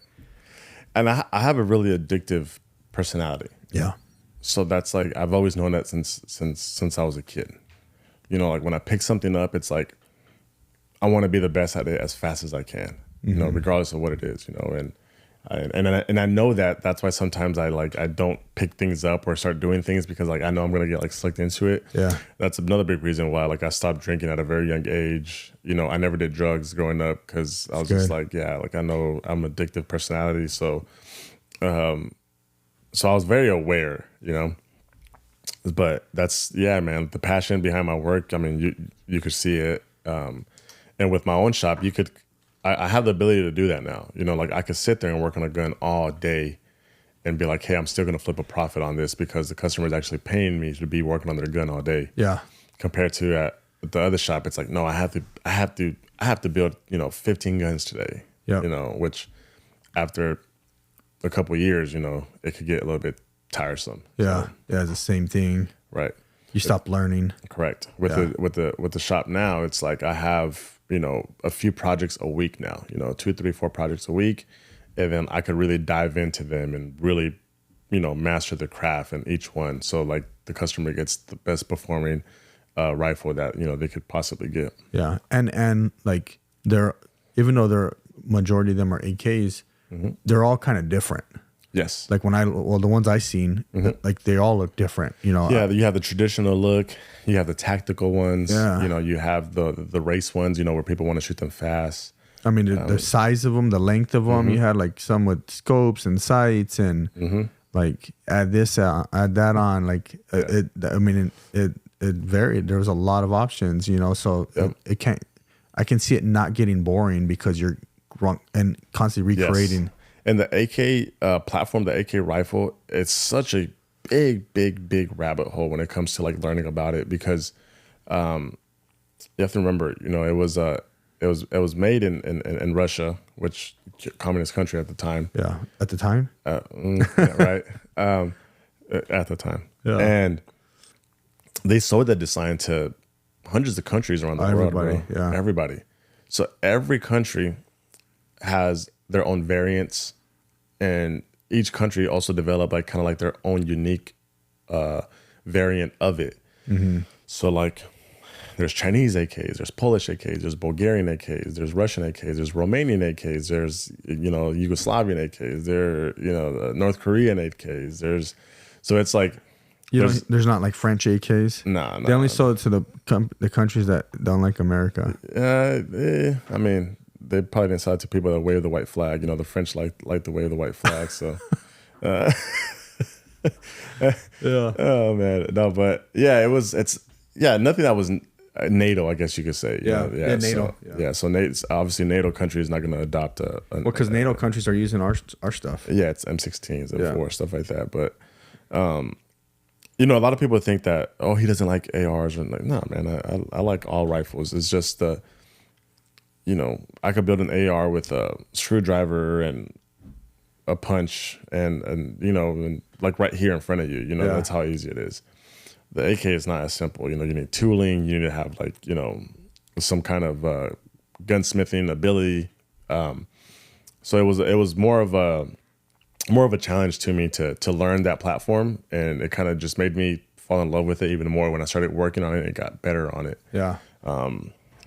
And I have a really addictive personality. Yeah. So that's like, I've always known that since I was a kid. You know, like when I pick something up, it's like I want to be the best at it as fast as I can. You know, regardless of what it is. You know, and I know that that's why sometimes I don't pick things up or start doing things because like I know I'm gonna get like slicked into it. Yeah, that's another big reason why like I stopped drinking at a very young age. You know, I never did drugs growing up because I was just like, like I know I'm an addictive personality, so I was very aware, you know. But that's man, the passion behind my work. I mean, you could see it, and with my own shop, I have the ability to do that now. You know, like I could sit there and work on a gun all day and be like, hey, I'm still going to flip a profit on this because the customer is actually paying me to be working on their gun all day. Yeah. Compared to at the other shop, it's like, no, I have to build, you know, 15 guns today. Yeah. You know, which after a couple of years, you know, it could get a little bit tiresome. Yeah. So, yeah. It's the same thing. Right. You stop learning. Correct. With the shop now, it's like I have, you know, a few projects a week now, you know, 2, 3, 4 projects a week. And then I could really dive into them and really, you know, master the craft in each one. So like the customer gets the best performing rifle that, you know, they could possibly get. Yeah. And like even though they're majority of them are AKs. They're all kind of different. Yes. Like the ones I seen, like they all look different. You know. Yeah, you have the traditional look. You have the tactical ones. Yeah. You know, you have the race ones. You know, where people want to shoot them fast. I mean, the size of them, the length of them. You had like some with scopes and sights, and like add this, add that on. Like it varied. There was a lot of options, you know. So it can't. I can see it not getting boring because you're and constantly recreating. Yes. And the AK platform, the AK rifle, it's such a big rabbit hole when it comes to like learning about it, because you have to remember, you know, it was made in Russia, which communist country at the time. Yeah, at the time. Yeah, right. At the time, and they sold that design to hundreds of countries around the world. Bro. Yeah, everybody. So every country has their own variants, and each country also developed like kind of like their own unique variant of it. So like there's Chinese AKs, there's Polish AKs, there's Bulgarian AKs, there's Russian AKs, there's Romanian AKs, there's, you know, Yugoslavian AKs, there, you know, North Korean AKs, so it's like there's not like French AKs. No. They only sold it to the countries that don't like America. I mean, they probably didn't sell it to people that wave the white flag. You know, the French like to wave the white flag. So, yeah. Oh man, no, but yeah, nothing that was NATO, I guess you could say. Yeah, NATO. So, so obviously NATO country is not going to adopt because NATO countries are using our stuff. Yeah, it's M16s, M4, stuff like that. But you know, a lot of people think that, oh, he doesn't like ARs, and like, no, man, I like all rifles. It's just you know, I could build an AR with a screwdriver and a punch and you know, and like right here in front of you. You know, that's how easy it is. The AK is not as simple. You know, you need tooling. You need to have like, you know, some kind of gunsmithing ability. So it was more of a challenge to me to learn that platform, and it kind of just made me fall in love with it even more when I started working on it and got better on it. Yeah.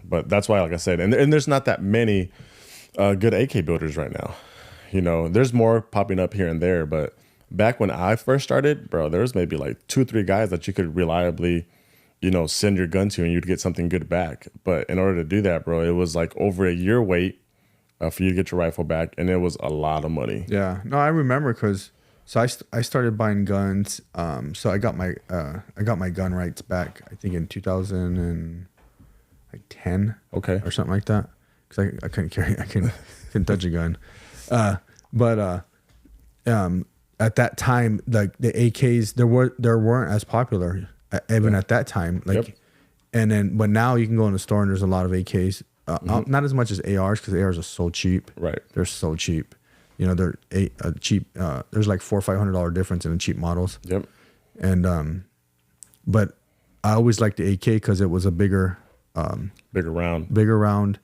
But that's why, like I said, and there's not that many good AK builders right now. You know, there's more popping up here and there, but back when I first started, bro, there was maybe like 2-3 guys that you could reliably, you know, send your gun to and you'd get something good back. But in order to do that, bro, it was like over a year wait for you to get your rifle back, and it was a lot of money. Yeah. No, I remember because I started buying guns. So I got my gun rights back, I think in 2010. Okay. Or something like that. Because I couldn't couldn't touch a gun. But at that time, like the AKs, there weren't as popular even at that time. Like, but now you can go in the store and there's a lot of AKs. Not as much as ARs, because ARs are so cheap. Right. They're so cheap. You know, they're cheap. There's like $400 or $500 difference in the cheap models. Yep. And but I always liked the AK because it was a bigger round. Bigger round.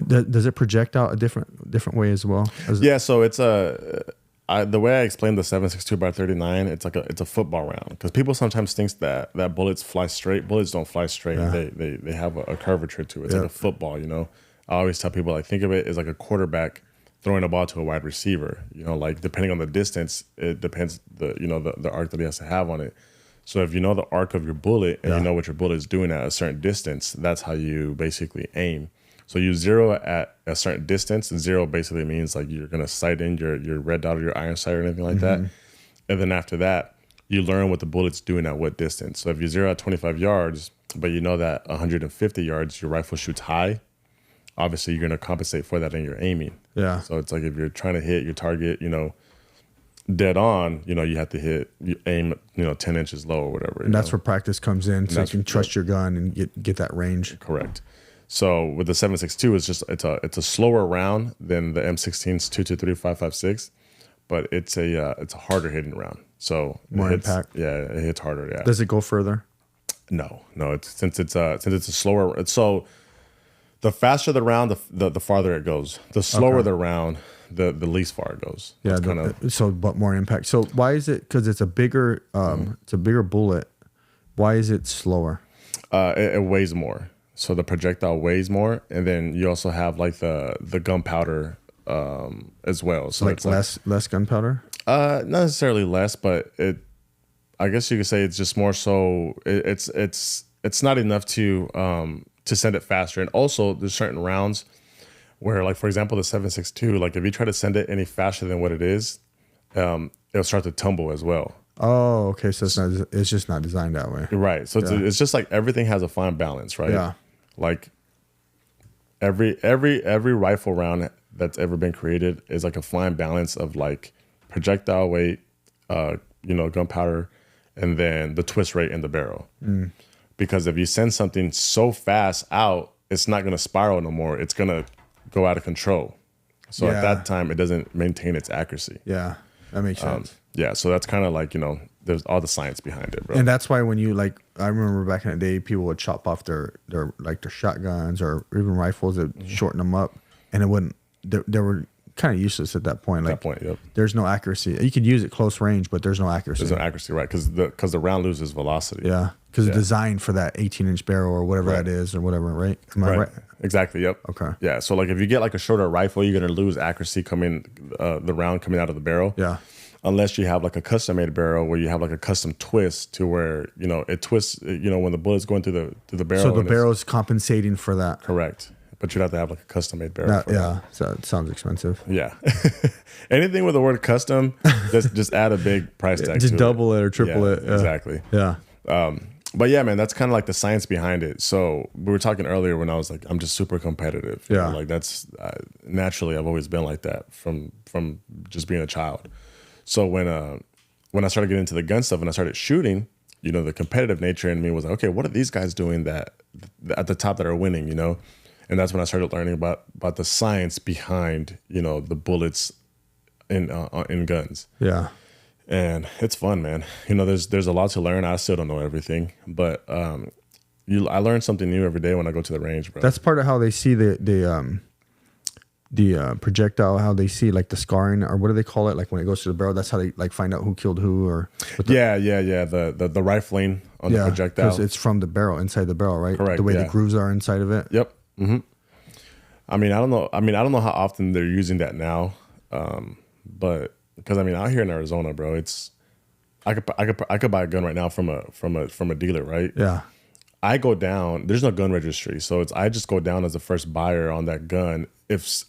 Does it project out a different way as well? Yeah. So it's the way I explained the 7.62x39, it's a football round, because people sometimes think that bullets fly straight. Bullets don't fly straight. Yeah. They have a curvature to it. It's like a football. You know, I always tell people, like, think of it as like a quarterback throwing a ball to a wide receiver. You know, like depending on the distance, it depends the arc that he has to have on it. So if you know the arc of your bullet and you know what your bullet is doing at a certain distance, that's how you basically aim. So you zero at a certain distance, and zero basically means like you're gonna sight in your red dot or your iron sight or anything like that. And then after that, you learn what the bullet's doing at what distance. So if you zero at 25 yards, but you know that 150 yards your rifle shoots high, obviously you're gonna compensate for that in your aiming. Yeah. So it's like if you're trying to hit your target, you know, dead on, you know, you have to aim, you know, 10 inches low or whatever. And that's where practice comes in, so you can trust your gun and get that range. Correct. So with the 7.62, it's a slower round than the M16's 223, 5.56, but it's a harder hitting round. So more impact. Yeah, it hits harder. Yeah. Does it go further? No. Since it's a slower. So the faster the round, the farther it goes. The slower the round, the least far it goes. Yeah. But more impact. So why is it? Because it's a bigger bullet. Why is it slower? It weighs more. so the projectile weighs more, and then you also have like the gunpowder as well. So like it's less gunpowder. not necessarily less, but I guess you could say it's just more so. It's not enough to send it faster, and also there's certain rounds where, like for example, the 7.62. Like if you try to send it any faster than what it is, it'll start to tumble as well. Oh, okay. So it's just not designed that way. Right. So it's just like everything has a fine balance, right? Yeah. Like every rifle round that's ever been created is like a fine balance of like projectile weight, gunpowder, and then the twist rate in the barrel. Because if you send something so fast out, it's not going to spiral no more. It's going to go out of control. So at that time, it doesn't maintain its accuracy. Yeah, that makes sense. Yeah, so that's kind of like, there's all the science behind it, bro. And that's why when you like, I remember back in the day, people would chop off their shotguns or even rifles and shorten them up, and it wouldn't. They were kind of useless at that point. Like, at that point, yep. There's no accuracy. You could use it close range, but there's no accuracy. There's no accuracy, right? Because the round loses velocity. Yeah, because it's designed for that 18-inch barrel or whatever that is or whatever, right? Am I right? Exactly. Yep. Okay. Yeah. So like if you get like a shorter rifle, you're gonna lose accuracy the round coming out of the barrel. Yeah. Unless you have like a custom made barrel where you have like a custom twist to where it twists. When the bullet's going through the barrel. So the barrel's compensating for that. Correct. But you'd have to have like a custom made barrel. Yeah. So it sounds expensive. Yeah. Anything with the word custom, just add a big price tag. Just to double it or triple it. Yeah. Exactly. Yeah. But yeah, man, that's kind of like the science behind it. So we were talking earlier when I was like, I'm just super competitive. Yeah. Like that's naturally I've always been like that from just being a child. So when I started getting into the gun stuff and I started shooting, the competitive nature in me was like, okay, what are these guys doing that at the top that are winning, And that's when I started learning about the science behind, the bullets in guns. Yeah. And it's fun, man. There's a lot to learn. I still don't know everything, but I learn something new every day when I go to the range, bro. That's part of how they see the projectile, how they see like the scarring, or what do they call it? Like when it goes to the barrel, that's how they like find out who killed who, or the rifling on the projectile, because it's from the barrel, inside the barrel, right? Correct. The way the grooves are inside of it. Yep. Mm-hmm. I don't know how often they're using that now, but because out here in Arizona, bro, it's I could buy a gun right now from a dealer, right? Yeah. I go down. There's no gun registry, so I just go down as the first buyer on that gun. If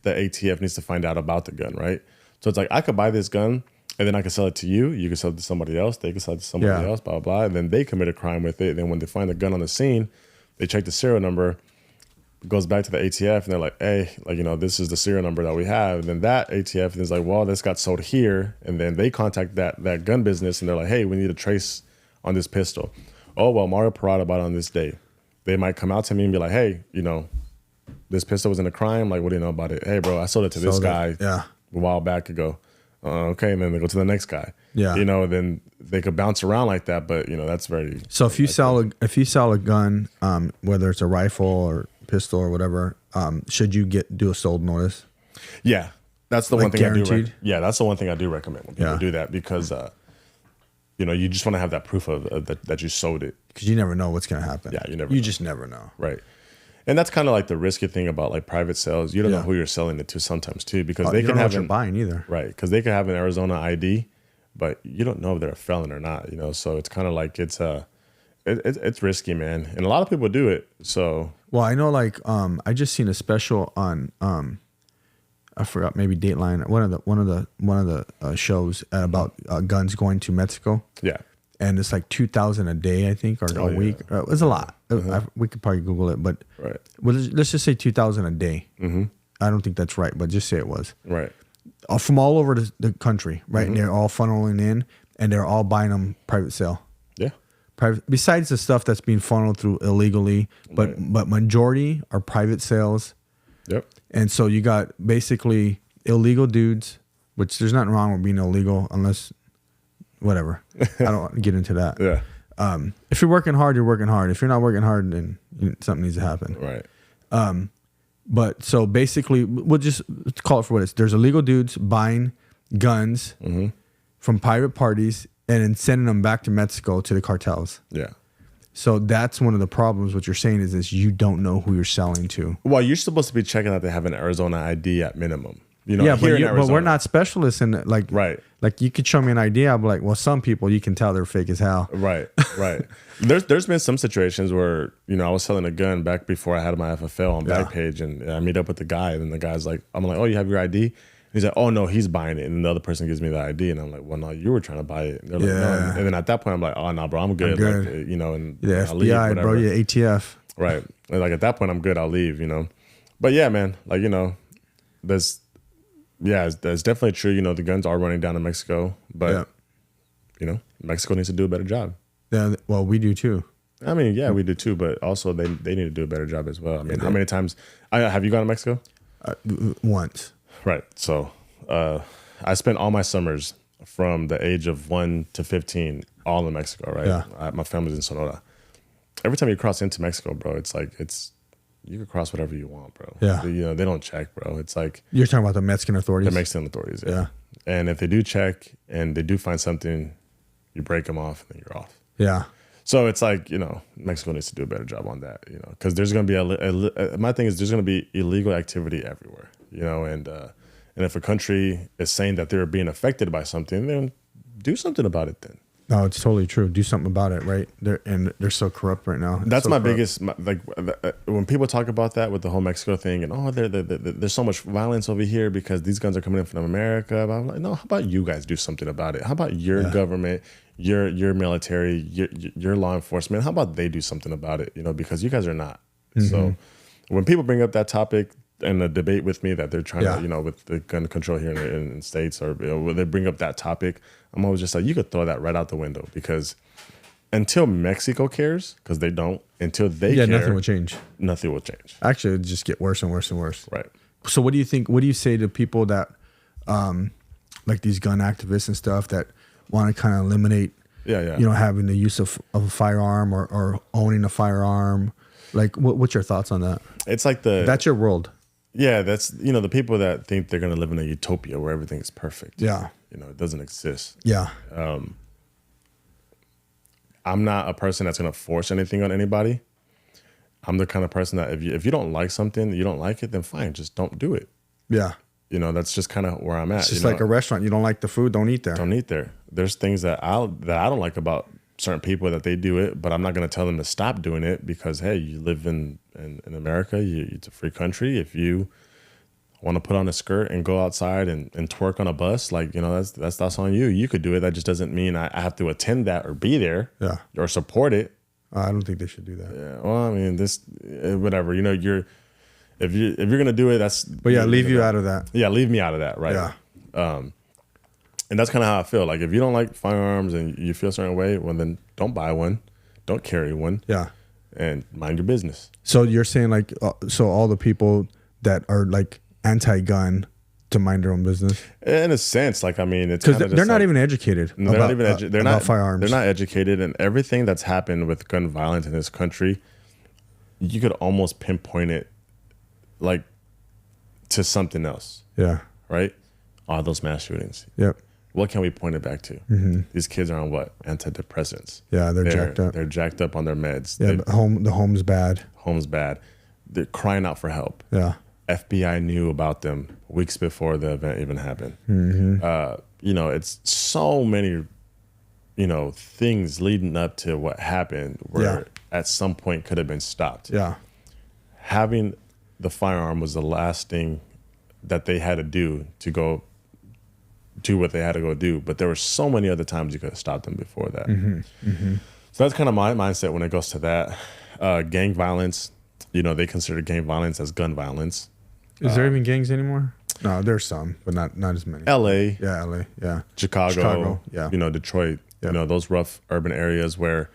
the ATF needs to find out about the gun, right? So it's like I could buy this gun and then I could sell it to you. You could sell it to somebody else. They could sell it to somebody else. Blah blah blah. And then they commit a crime with it. And then when they find the gun on the scene, they check the serial number. It goes back to the ATF and they're like, hey, this is the serial number that we have. And then that ATF is like, well, this got sold here. And then they contact that gun business and they're like, hey, we need a trace on this pistol. Oh, well, Mario Parada bought on this day. They might come out to me and be like, hey, this pistol was in a crime. Like, what do you know about it? Hey, bro, I sold it to this guy a while back ago. Okay, and then they go to the next guy. Yeah. Then they could bounce around like that, but that's very. So if you sell a gun, whether it's a rifle or pistol or whatever, should you do a sold notice? Yeah, that's the one thing guaranteed? I do. That's the one thing I do recommend when people do that because you just want to have that proof of that you sold it, because you never know what's gonna happen. Yeah, you just never know. Right. And that's kind of like the risky thing about like private sales. You don't know who you're selling it to sometimes too, because they can have you're buying either. Right, because they could have an Arizona ID, but you don't know if they're a felon or not. So it's kind of like it's risky, man, and a lot of people do it. So well, I know I just seen a special on I forgot, maybe Dateline, one of the shows about guns going to Mexico. Yeah. And it's like 2,000 a day, I think, or a week. It was a lot. We could probably Google it, but let's just say 2,000 a day. Mm-hmm. I don't think that's right, but just say it was. Right. From all over the country, right? Mm-hmm. And they're all funneling in, and they're all buying them private sale. Yeah. Besides the stuff that's being funneled through illegally, but majority are private sales. Yep. And so you got basically illegal dudes, which there's nothing wrong with being illegal unless. Whatever. I don't want to get into that. Yeah. If you're working hard, you're working hard. If you're not working hard, then something needs to happen. Right. But so basically, we'll just call it for what it is. There's illegal dudes buying guns from private parties and then sending them back to Mexico to the cartels. Yeah. So that's one of the problems. What you're saying is you don't know who you're selling to. Well, you're supposed to be checking that they have an Arizona ID at minimum. You know, Yeah, here in but we're Arizona. not specialists in it. Like, Right. Like you could show me an ID, I'll be like, well, some people you can tell they're fake as hell. Right. There's been some situations where, you know, I was selling a gun back before I had my FFL on Backpage, and I meet up with the guy, and the guy's like, I'm like, oh, you have your ID? He's like, oh no, he's buying it, and the other person gives me the ID, and I'm like, well, no, you were trying to buy it. And they're like, no. And then at that point, I'm like, oh no, bro, I'm good. Like, you know, and yeah, I'll leave, FBI, bro, yeah, ATF. Right. And like at that point, I'm good. I'll leave. You know, but yeah, man, like, you know, that's definitely true. You know, the guns are running down in Mexico, but you know, Mexico needs to do a better job. Yeah, well, we do too. I mean, yeah, we do too, but also they need to do a better job as well. I mean, how many times have you gone to Mexico? Once. Right. So I spent all my summers from the age of 1 to 15 all in Mexico, right? Yeah. My family's in Sonora. Every time you cross into Mexico, bro, it's like you can cross whatever you want, bro. Yeah. You know, they don't check, bro. It's like You're talking about the Mexican authorities? the Mexican authorities, Yeah. And if they do check and they do find something, you break them off and then you're off. Yeah. So it's like, you know, Mexico needs to do a better job on that, you know, because there's going to be my thing is there's going to be illegal activity everywhere, you know, and if a country is saying that they're being affected by something, then do something about it then. No, it's totally true. Do something about it, right? They're so corrupt right now. That's so my corrupt. biggest, like, when people talk about that with the whole Mexico thing and, oh, there's so much violence over here because these guns are coming in from America. But I'm like, no, how about you guys do something about it? How about your government, your military, your law enforcement? How about they do something about it? You know, because you guys are not. So when people bring up that topic and the debate with me that they're trying to, you know, with the gun control here in the States, or, you know, when they bring up that topic, I'm always just like, you could throw that right out the window, because until Mexico cares, because they don't, until they care, nothing will change. Nothing will change. Actually, it'll just get worse and worse and worse. Right. So what do you think? What do you say to people that, like these gun activists and stuff that want to kind of eliminate, you know, having the use of a firearm or owning a firearm? Like, what's your thoughts on that? It's like that's your world. Yeah, that's, you know, the people that think they're going to live in a utopia where everything is perfect. Yeah. You know, it doesn't exist. Yeah. I'm not a person that's going to force anything on anybody. I'm the kind of person that if you don't like something, you don't like it, then fine, just don't do it. Yeah. You know, that's just kind of where I'm at. It's just like a restaurant. You don't like the food, don't eat there. Don't eat there. There's things that I don't like about certain people that they do it, but I'm not going to tell them to stop doing it because, hey, you live in America. It's a free country. If you want to put on a skirt and go outside and twerk on a bus, like, you know, that's on you. You could do it. That just doesn't mean I have to attend that or be there or support it. I don't think they should do that. Yeah. Well, I mean, whatever, you know, if you're going to do it, that's, but yeah, leave you out of that. Yeah. Leave me out of that. Right. Yeah. And that's kind of how I feel. Like, if you don't like firearms and you feel a certain way, well, then don't buy one, don't carry one. Yeah. And mind your business. So you're saying, like, so all the people that are like anti-gun to mind their own business? In a sense, like, I mean, it's because they're not even educated. They're not even about firearms. They're not educated, and everything that's happened with gun violence in this country, you could almost pinpoint it, like, to something else. Yeah. Right. All those mass shootings. Yep. What can we point it back to? These kids are on what? Antidepressants. Yeah, they're jacked up. They're jacked up on their meds. Yeah, the home's bad. Home's bad. They're crying out for help. Yeah. FBI knew about them weeks before the event even happened. You know, it's so many, you know, things leading up to what happened where at some point could have been stopped. Yeah. Having the firearm was the last thing that they had to do to go do what they had to go do. But there were so many other times you could have stopped them before that. So that's kind of my mindset when it goes to that. Gang violence, you know, they consider gang violence as gun violence. Is there even gangs anymore? No, there's some, but not as many. LA. Yeah, LA. Yeah. Chicago. Yeah. You know, Detroit. Yeah. You know, those rough urban areas where,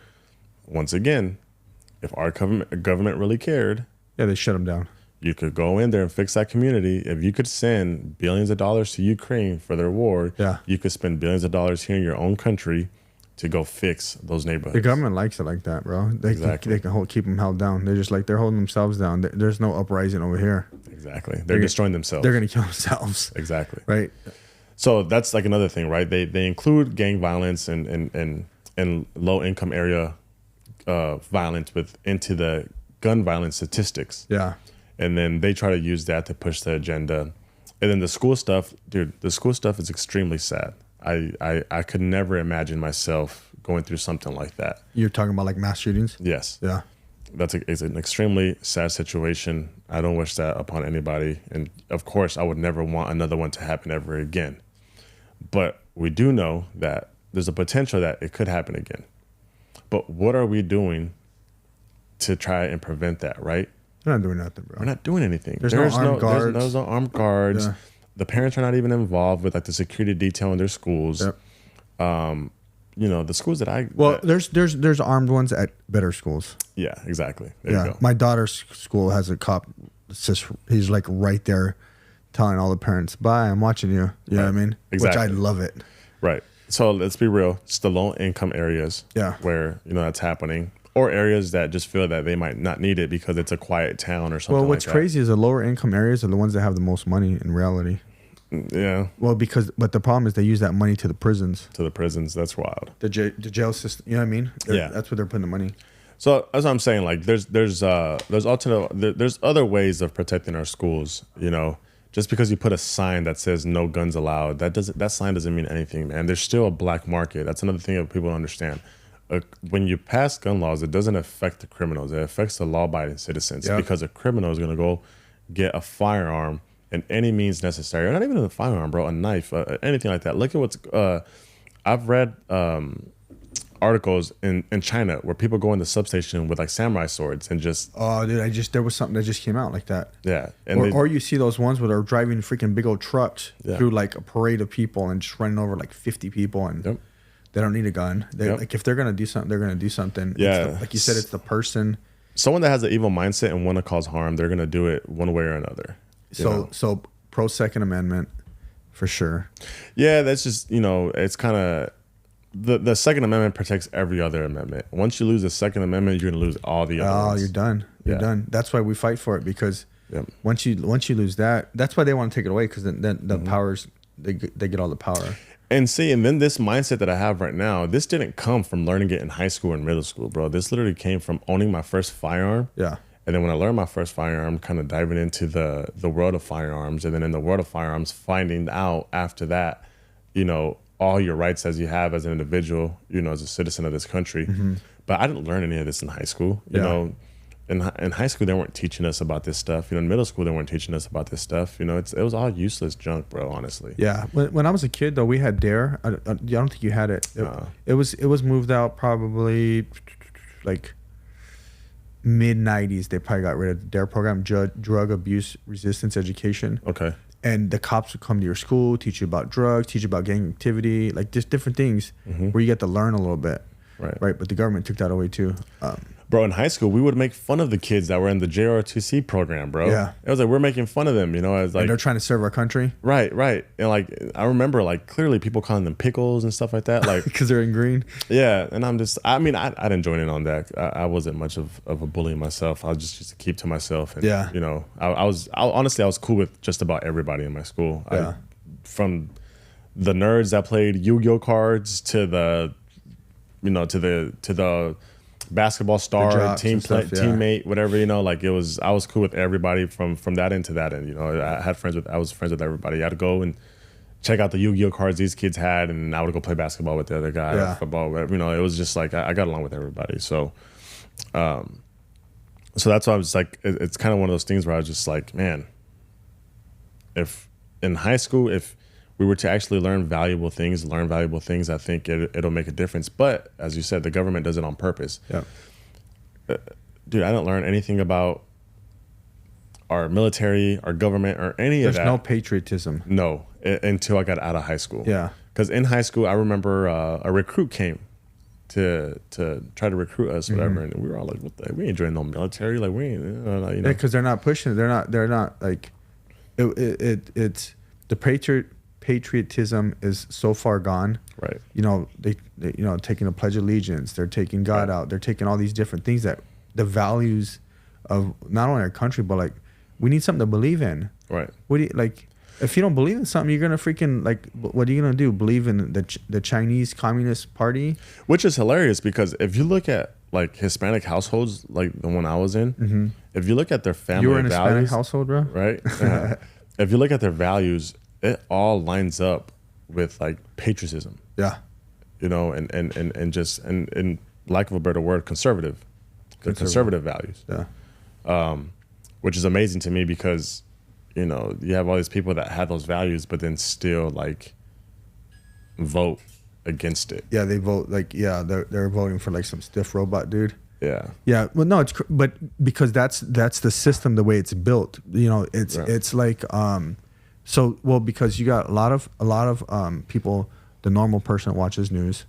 once again, if our government really cared, yeah, they shut them down. you could go in there and fix that community. If you could send billions of dollars to Ukraine for their war, you could spend billions of dollars here in your own country to go fix those neighborhoods. The government likes it like that, bro. They can keep them held down. They're just like, they're holding themselves down. There's no uprising over here. Exactly. They're destroying themselves. They're going to kill themselves. Exactly. Right. So that's like another thing, right? They include gang violence and low income area violence into the gun violence statistics. Yeah. And then they try to use that to push the agenda. And then the school stuff, dude, the school stuff is extremely sad. I could never imagine myself going through something like that. You're talking about like mass shootings? Yes. Yeah. It's an extremely sad situation. I don't wish that upon anybody. And of course, I would never want another one to happen ever again. But we do know that there's a potential that it could happen again. But what are we doing to try and prevent that, right? We're not doing nothing, bro. We're not doing anything. There's no armed guards. There's no armed guards. Yeah. The parents are not even involved with like the security detail in their schools. Yep. You know, the schools that there's armed ones at better schools. Yeah, exactly. There you go. My daughter's school has a cop. He's like right there telling all the parents, bye, I'm watching you. You know what I mean? Exactly. Which I love it. Right. So let's be real. It's the low income areas where, you know, that's happening. Or areas that just feel that they might not need it because it's a quiet town or something. Well, what's crazy is the lower income areas are the ones that have the most money in reality. Yeah. Well, but the problem is they use that money to the prisons. To the prisons. That's wild. The jail system. You know what I mean? That's where they're putting the money. So that's what I'm saying. Like there's other ways of protecting our schools. You know, just because you put a sign that says no guns allowed, that sign doesn't mean anything, man. There's still a black market. That's another thing that people don't understand. When you pass gun laws, it doesn't affect the criminals. It affects the law-abiding citizens because a criminal is going to go get a firearm in any means necessary. Or not even a firearm, bro, a knife, anything like that. Look at what's... I've read articles in China where people go in the substation with like samurai swords and just... Oh, dude, there was something that just came out like that. Yeah. Or you see those ones where they're driving freaking big old trucks through like a parade of people and just running over like 50 people and... They don't need a gun. Like if they're gonna do something, they're gonna do something. Yeah, like you said, it's the person. Someone that has an evil mindset and want to cause harm, they're gonna do it one way or another. So pro Second Amendment, for sure. Yeah, that's just it's kind of the Second Amendment protects every other amendment. Once you lose the Second Amendment, you're gonna lose all the other ones. You're done. You're done. That's why we fight for it because once you lose that, that's why they want to take it away because then the powers they get all the power. And then this mindset that I have right now, this didn't come from learning it in high school or middle school, bro. This literally came from owning my first firearm. Yeah. And then when I learned my first firearm, kind of diving into the world of firearms. And then in the world of firearms, finding out after that, all your rights as you have as an individual, as a citizen of this country. Mm-hmm. But I didn't learn any of this in high school. You know, in high school, they weren't teaching us about this stuff. In middle school, they weren't teaching us about this stuff. It was all useless junk, bro, honestly. Yeah. When I was a kid, though, we had DARE. I don't think you had it. It was moved out probably like mid-90s. They probably got rid of the DARE program, Drug Abuse Resistance Education. Okay. And the cops would come to your school, teach you about drugs, teach you about gang activity, like just different things where you get to learn a little bit. Right. But the government took that away, too. Bro, in high school, we would make fun of the kids that were in the JROTC program, bro. Yeah. It was like, we're making fun of them, As like, and they're trying to serve our country. Right. And like, I remember like clearly people calling them pickles and stuff like that. Like, because they're in green. Yeah. And I didn't join in on that. I wasn't much of a bully myself. I was just used to keep to myself. And, I was cool with just about everybody in my school. Yeah. From the nerds that played Yu-Gi-Oh cards to the basketball star, teammate, whatever, I was cool with everybody from that end to that end. I was friends with everybody. I'd go and check out the Yu-Gi-Oh cards these kids had, and I would go play basketball with the other guy, football, whatever. It was just like I got along with everybody. So that's why I was like, it's kind of one of those things where I was just like, man, if in high school, if we were to actually learn valuable things, I think it'll make a difference. But as you said, the government does it on purpose. Yeah. Dude, I didn't learn anything about our military, our government, or any of that. There's no patriotism. No, until I got out of high school. Yeah. Because in high school, I remember a recruit came to try to recruit us, whatever, and we were all like, "What the? We ain't joining no military. Like we ain't, Yeah, because they're not pushing it. They're not like, it's the patriotism is so far gone. Right. They taking the Pledge of Allegiance, they're taking God out, they're taking all these different things that the values of not only our country, but like we need something to believe in. Right. What do you like? If you don't believe in something, you're gonna freaking like. What are you gonna do? Believe in the Chinese Communist Party? Which is hilarious because if you look at like Hispanic households, like the one I was in, if you look at their family You were in a Hispanic values, household, bro? right? If you look at their values, it all lines up with like patriotism, Yeah. you know, and just in lack of a better word, conservative. They're conservative values. Yeah. Which is amazing to me because, you know, you have all these people that have those values, but then still like vote against it. Yeah, they vote like they're voting for like some stiff robot dude. Yeah. Yeah, well, no, but because that's the system, the way it's built. You know, it's like because you got a lot of people, the normal person that watches news.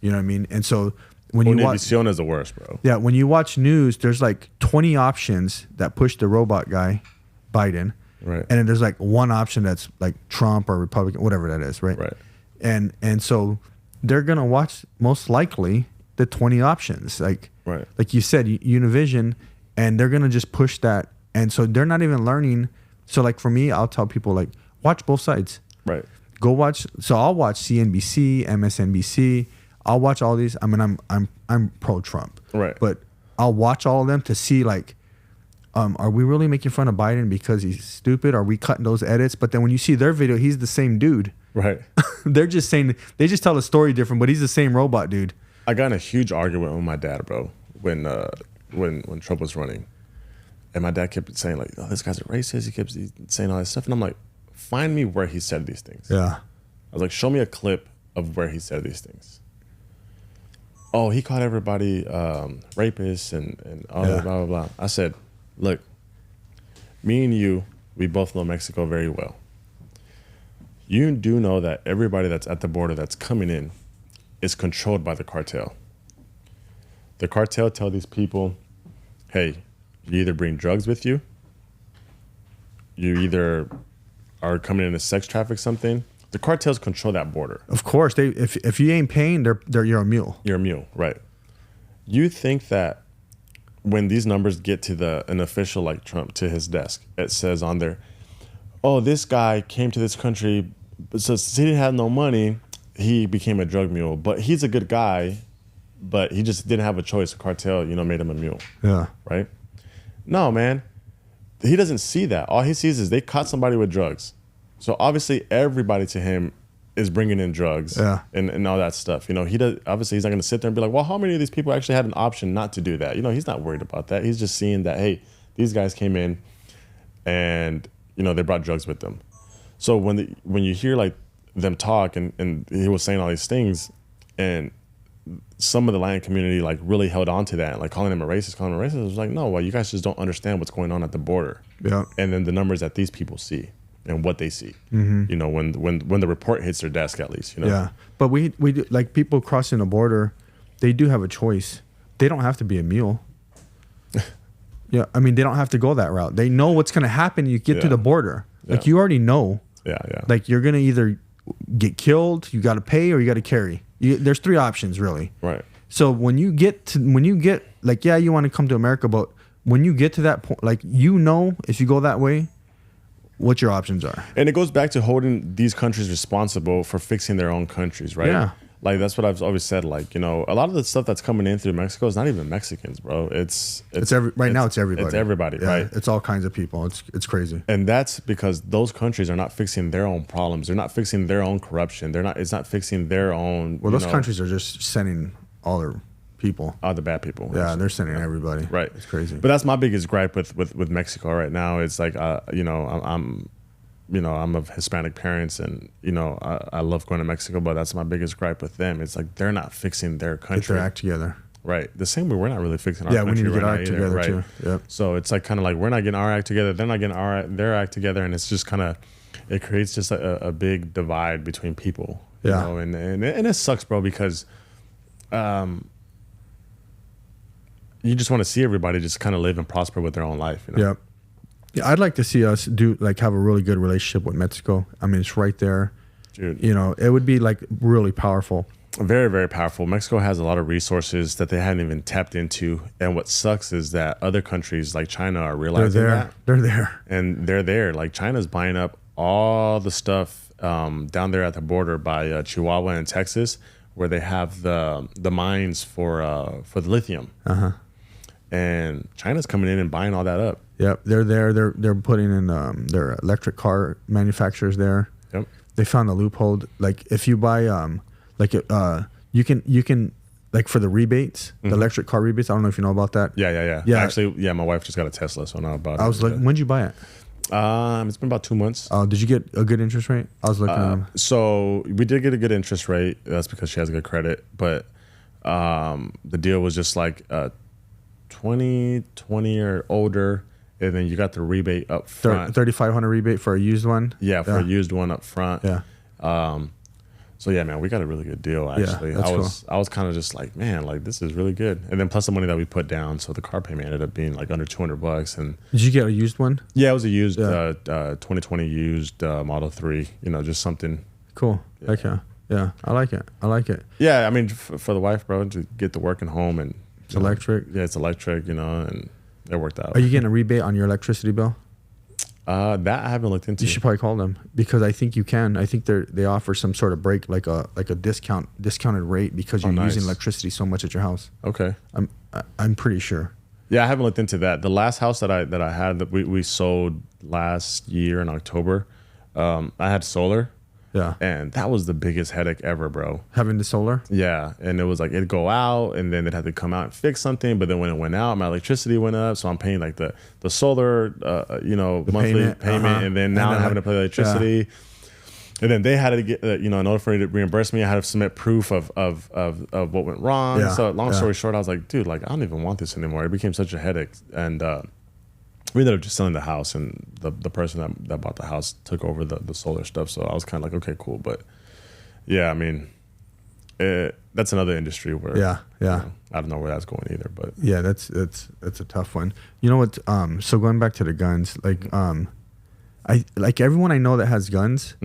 You know what I mean? And so when you watch, Univision is the worst, bro. Yeah, when you watch news, there's like 20 options that push the robot guy, Biden. Right. And then there's like one option that's like Trump or Republican, whatever that is, right? Right. And so they're gonna watch most likely the 20 options, like you said, Univision, and they're gonna just push that, and so they're not even learning. So like for me, I'll tell people like watch both sides. Right. Go watch. So I'll watch CNBC, MSNBC. I'll watch all these. I mean, I'm pro Trump. Right. But I'll watch all of them to see like, are we really making fun of Biden because he's stupid? Are we cutting those edits? But then when you see their video, he's the same dude. Right. They're just saying, they just tell the story different, but he's the same robot dude. I got in a huge argument with my dad, bro, when Trump was running. And my dad kept saying like, oh, this guy's a racist. He kept saying all this stuff. And I'm like, find me where he said these things. Yeah. I was like, show me a clip of where he said these things. Oh, he called everybody rapists and all that, blah, blah, blah. I said, look, me and you, we both know Mexico very well. You do know that everybody that's at the border that's coming in is controlled by the cartel. The cartel tell these people, hey, you either bring drugs with you, you either are coming in to sex traffic something. The cartels control that border. Of course, if you ain't paying, you're a mule. You're a mule, right? You think that when these numbers get to an official like Trump to his desk, it says on there, oh, this guy came to this country, so since he didn't have no money, he became a drug mule. But he's a good guy, but he just didn't have a choice. The cartel, made him a mule. Yeah. Right? No, man. He doesn't see that. All he sees is they caught somebody with drugs. So obviously everybody to him is bringing in drugs and all that stuff. He does. Obviously he's not going to sit there and be like, well, how many of these people actually had an option not to do that? He's not worried about that. He's just seeing that, hey, these guys came in and, they brought drugs with them. So when you hear like them talk and he was saying all these things and some of the Latin community like really held on to that, like calling him a racist, it was like, no, well, you guys just don't understand what's going on at the border. Yeah. And then the numbers that these people see and what they see, when the report hits their desk, at least, Yeah. But we do, like people crossing the border, they do have a choice. They don't have to be a mule. Yeah. I mean, they don't have to go that route. They know what's going to happen. You get to the border. Like you already know. Yeah. Yeah. Like you're going to either get killed, you got to pay, or you got to carry. There's three options really. Right. So when you get like, yeah, you want to come to America, but when you get to that point, like, if you go that way, what your options are. And it goes back to holding these countries responsible for fixing their own countries, right? Yeah. Like, that's what I've always said. Like, a lot of the stuff that's coming in through Mexico is not even Mexicans, bro. It's everybody. It's everybody, yeah, right? It's all kinds of people. It's crazy. And that's because those countries are not fixing their own problems. They're not fixing their own corruption. It's not fixing their own. Well, those countries are just sending all their people. All the bad people. Yeah, they're sending everybody. Right. It's crazy. But that's my biggest gripe with Mexico right now. It's like, I'm of Hispanic parents and, I love going to Mexico, but that's my biggest gripe with them. It's like, they're not fixing their country. Get their act together. Right. The same way we're not really fixing our country. Yeah, we need to get our act together right? too. Yep. So it's like kind of like, we're not getting our act together. They're not getting their act together. And it's just kind of, it creates just a big divide between people. Yeah. And it sucks, bro, because you just want to see everybody just kind of live and prosper with their own life. Yep. Yeah, I'd like to see us have a really good relationship with Mexico. I mean, it's right there. Dude. It would be like really powerful. Very, very powerful. Mexico has a lot of resources that they hadn't even tapped into. And what sucks is that other countries like China are realizing that. They're there. And they're there. Like China's buying up all the stuff down there at the border by Chihuahua and Texas, where they have the mines for the lithium. And China's coming in and buying all that up. Yep, they're there. They're putting in their electric car manufacturers there. Yep. They found a loophole. Like if you buy you can like for the rebates, the electric car rebates. I don't know if you know about that. Yeah. Actually, my wife just got a Tesla, so I know about it. I was like, when'd you buy it? It's been about 2 months. Oh, did you get a good interest rate? I was looking. So we did get a good interest rate. That's because she has good credit. But the deal was just like 20 or older, and then you got the rebate up front. 3,500 rebate for a used one. Yeah, for a used one up front. Yeah. So yeah, man, we got a really good deal actually. Yeah, I was kind of just like, man, like this is really good. And then plus the money that we put down, so the car payment ended up being like under $200. And did you get a used one? Yeah, it was a used 2020 used Model 3. You know, just something. Cool. Yeah. Okay. Yeah, I like it. Yeah, I mean, for the wife, bro, to get to work and home, and it's electric. Yeah, it's electric, you know, and it worked out. Are you getting a rebate on your electricity bill? That I haven't looked into. You should probably call them because I think you can. I think they offer some sort of break, like a discounted rate because you're using electricity so much at your house. Okay, I'm pretty sure. Yeah, I haven't looked into that. The last house that I had that we sold last year in October, I had solar. Yeah. And that was the biggest headache ever, bro. Having the solar? Yeah. And it was like it'd go out and then they'd have to come out and fix something. But then when it went out, my electricity went up. So I'm paying like the solar, monthly payment. And then now I'm having to pay the electricity. Yeah. And then they had to get, in order for me to reimburse me, I had to submit proof of what went wrong. Yeah. So long story short, I was like, dude, like I don't even want this anymore. It became such a headache. And we ended up just selling the house, and the person that bought the house took over the solar stuff. So I was kind of like, okay, cool. But yeah, I mean, that's another industry where I don't know where that's going either. But yeah, that's a tough one. You know what? So going back to the guns, like I like everyone I know that has guns,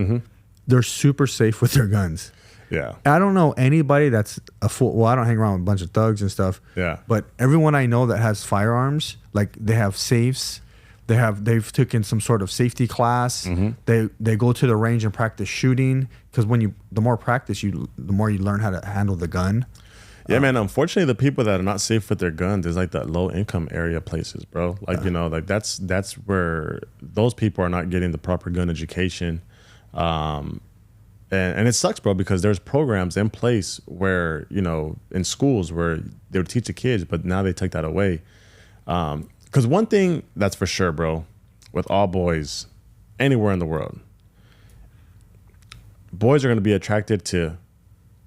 they're super safe with their guns. Yeah. I don't know anybody that's well, I don't hang around with a bunch of thugs and stuff. Yeah. But everyone I know that has firearms, like they have safes, they've taken some sort of safety class. They go to the range and practice shooting because the more practice the more you learn how to handle the gun. Yeah, man. Unfortunately, the people that are not safe with their guns is like that low income area places, bro. Like like that's where those people are not getting the proper gun education. And it sucks, bro, because there's programs in place where, in schools where they would teach the kids, but now they took that away. Because one thing that's for sure, bro, with all boys anywhere in the world, boys are going to be attracted to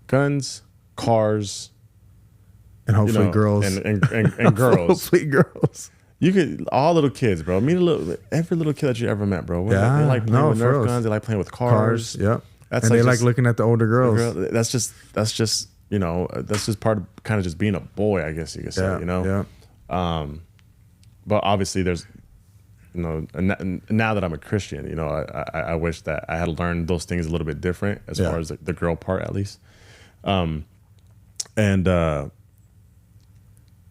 guns, cars, and hopefully girls. And girls. Hopefully girls. You could, all little kids, bro. Meet every little kid that you ever met, bro. They like playing with Nerf guns. They like playing with cars. Yep. And they like looking at the older girls. That's just that's just part of kind of just being a boy, I guess you could say, Yeah. But obviously there's, now that I'm a Christian, I wish that I had learned those things a little bit different as far as the girl part, at least.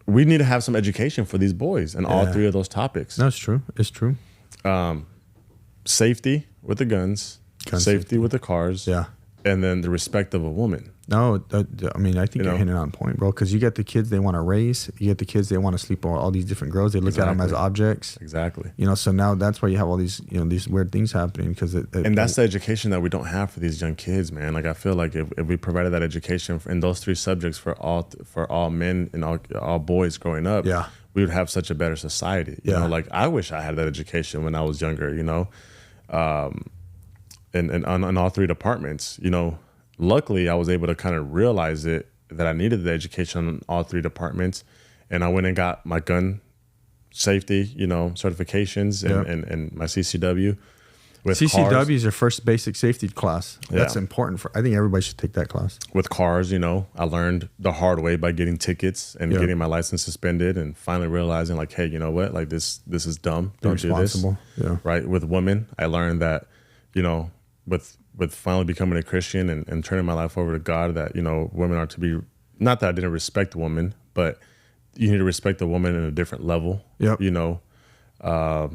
We need to have some education for these boys in all three of those topics. No, it's true. It's true. Safety with the guns. Safety with the cars, and then the respect of a woman. No, I mean, I think you're hitting on point, bro. Because you get the kids they want to raise, you get the kids they want to sleep with all these different girls. They look at them as objects. Exactly. So now that's why you have all these, these weird things happening. And that's the education that we don't have for these young kids, man. Like I feel like if we provided that education in those three subjects for all men and all boys growing up, we would have such a better society. You know, like I wish I had that education when I was younger. And on all three departments, luckily I was able to kind of realize that I needed the education on all three departments, and I went and got my gun safety, certifications and my CCW. CCW is your first basic safety class. That's important I think everybody should take that class. With cars, I learned the hard way by getting tickets and getting my license suspended, and finally realizing like, hey, you know what? Like this is dumb. Don't do this. Yeah. Right. With women, I learned that, with finally becoming a Christian and turning my life over to God, that, women are to be, not that I didn't respect the woman, but you need to respect the woman in a different level. Yep. That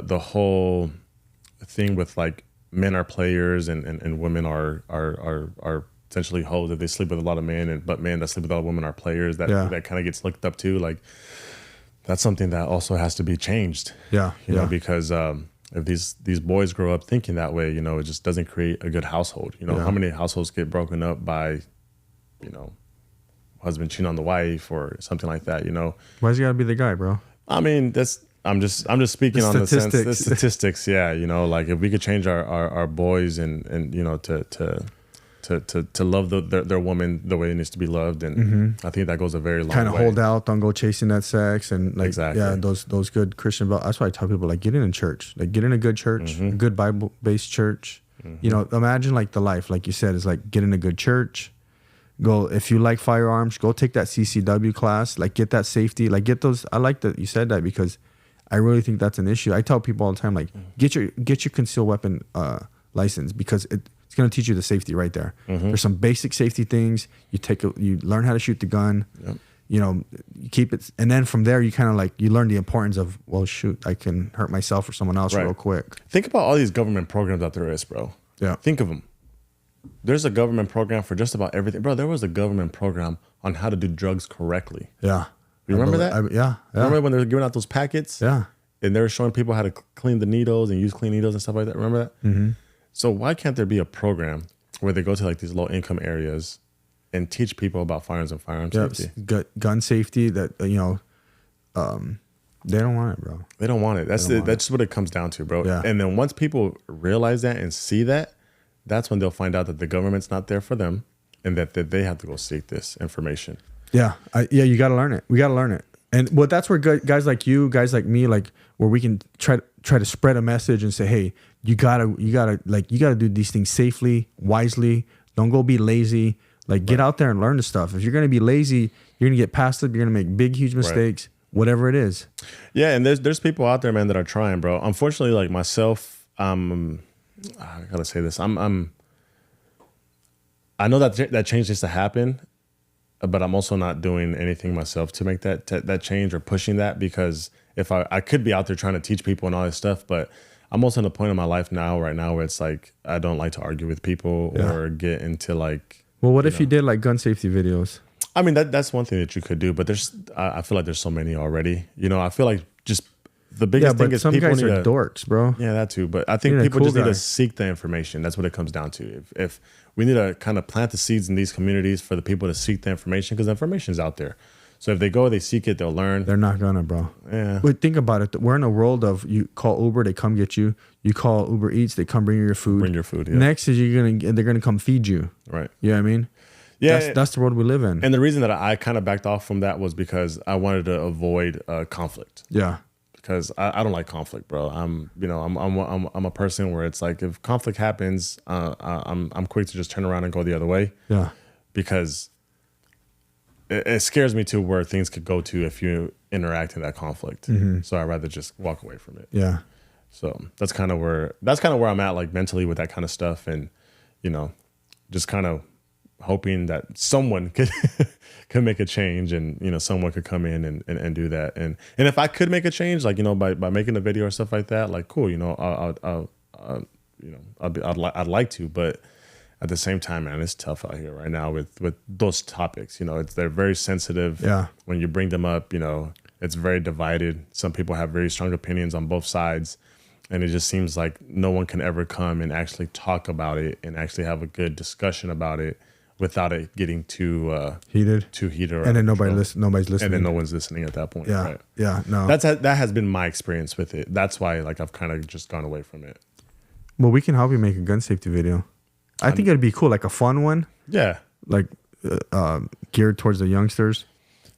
the whole thing with like men are players and women are essentially hoes that they sleep with a lot of men, but men that sleep with a lot of women are players. That kind of gets looked up to. Like that's something that also has to be changed. Yeah, you know, because if these boys grow up thinking that way, you know, it just doesn't create a good household. You know, how many households get broken up by, you know, husband cheating on the wife or something like that. You know, why's he gotta be the guy, bro? I mean, I'm just speaking on the sense, the statistics. Yeah, you know, like if we could change our boys and you know to love their woman the way it needs to be loved, and I think that goes a very long way. Kind of hold out, don't go chasing that sex, and like those good Christian. That's why I tell people like get in a church, like get in a good church, a good Bible based church. You know, imagine like the life, like you said, is like get in a good church. Go, if you like firearms, go take that CCW class, like get that safety, like get those. I like that you said that because I really think that's an issue. I tell people all the time, like get your concealed weapon license because it's going to teach you the safety right there. There's some basic safety things. You learn how to shoot the gun. You know, you keep it, and then from there you kind of like you learn the importance of, well, shoot, I can hurt myself or someone else real quick. Think about all these government programs out there is, bro. Yeah, think of them. There's a government program for just about everything, bro. There was a government program on how to do drugs correctly. Yeah, you remember that? Yeah. Remember when they were giving out those packets? Yeah, and they were showing people how to clean the needles and use clean needles and stuff like that. Remember that? So why can't there be a program where they go to like these low income areas and teach people about firearms and firearm safety? Gun safety that, you know, they don't want it, bro. They don't want it. That's what it comes down to, bro. Yeah. And then once people realize that and see that, that's when they'll find out that the government's not there for them and that they have to go seek this information. Yeah. You got to learn it. We got to learn it. And that's where guys like you, guys like me, like where we can try to spread a message and say, hey, you gotta do these things safely, wisely. Don't go be lazy. Like get out there and learn the stuff. If you're gonna be lazy, you're gonna get past it. You're gonna make big, huge mistakes, whatever it is. Yeah, and there's people out there, man, that are trying, bro. Unfortunately, like myself, I gotta say this. I know that change needs to happen, but I'm also not doing anything myself to make that change or pushing that, because if I could be out there trying to teach people and all this stuff, but I'm also in a point in my life right now where it's like I don't like to argue with people or get into like. Well, what if you did like gun safety videos? I mean, that's one thing that you could do, but I feel like there's so many already. You know, I feel like just the biggest thing is some people guys are dorks, bro. Yeah, that too. But I think people just need to seek the information. That's what it comes down to. If we need to kind of plant the seeds in these communities for the people to seek the information, because the information is out there. So if they go, they seek it, they'll learn. They're not gonna, bro. Yeah. But think about it. We're in a world of you call Uber, they come get you. You call Uber Eats, they come bring you your food. Bring your food. Yeah. Next is they're gonna come feed you. Right. You know what I mean? Yeah. That's the world we live in. And the reason that I kind of backed off from that was because I wanted to avoid conflict. Yeah. Because I don't like conflict, bro. I'm a person where it's like if conflict happens, I'm quick to just turn around and go the other way. Yeah. Because it scares me to where things could go to if you interact in that conflict. So I'd rather just walk away from it. Yeah. So that's kind of where I'm at, like mentally with that kind of stuff, and you know, just kind of hoping that someone could make a change, and you know, someone could come in and do that, and if I could make a change, like you know, by making a video or stuff like that, like cool, you know, I'd like to, but at the same time, man, it's tough out here right now with those topics. You know, they're very sensitive. Yeah. When you bring them up, you know, it's very divided. Some people have very strong opinions on both sides, and it just seems like no one can ever come and actually talk about it and actually have a good discussion about it without it getting too heated, and then nobody's listening, and then no one's listening at that point. Yeah, right? Yeah, no. That has been my experience with it. That's why like I've kind of just gone away from it. Well, we can help you make a gun safety video. I think it'd be cool, like a fun one. Yeah, like geared towards the youngsters.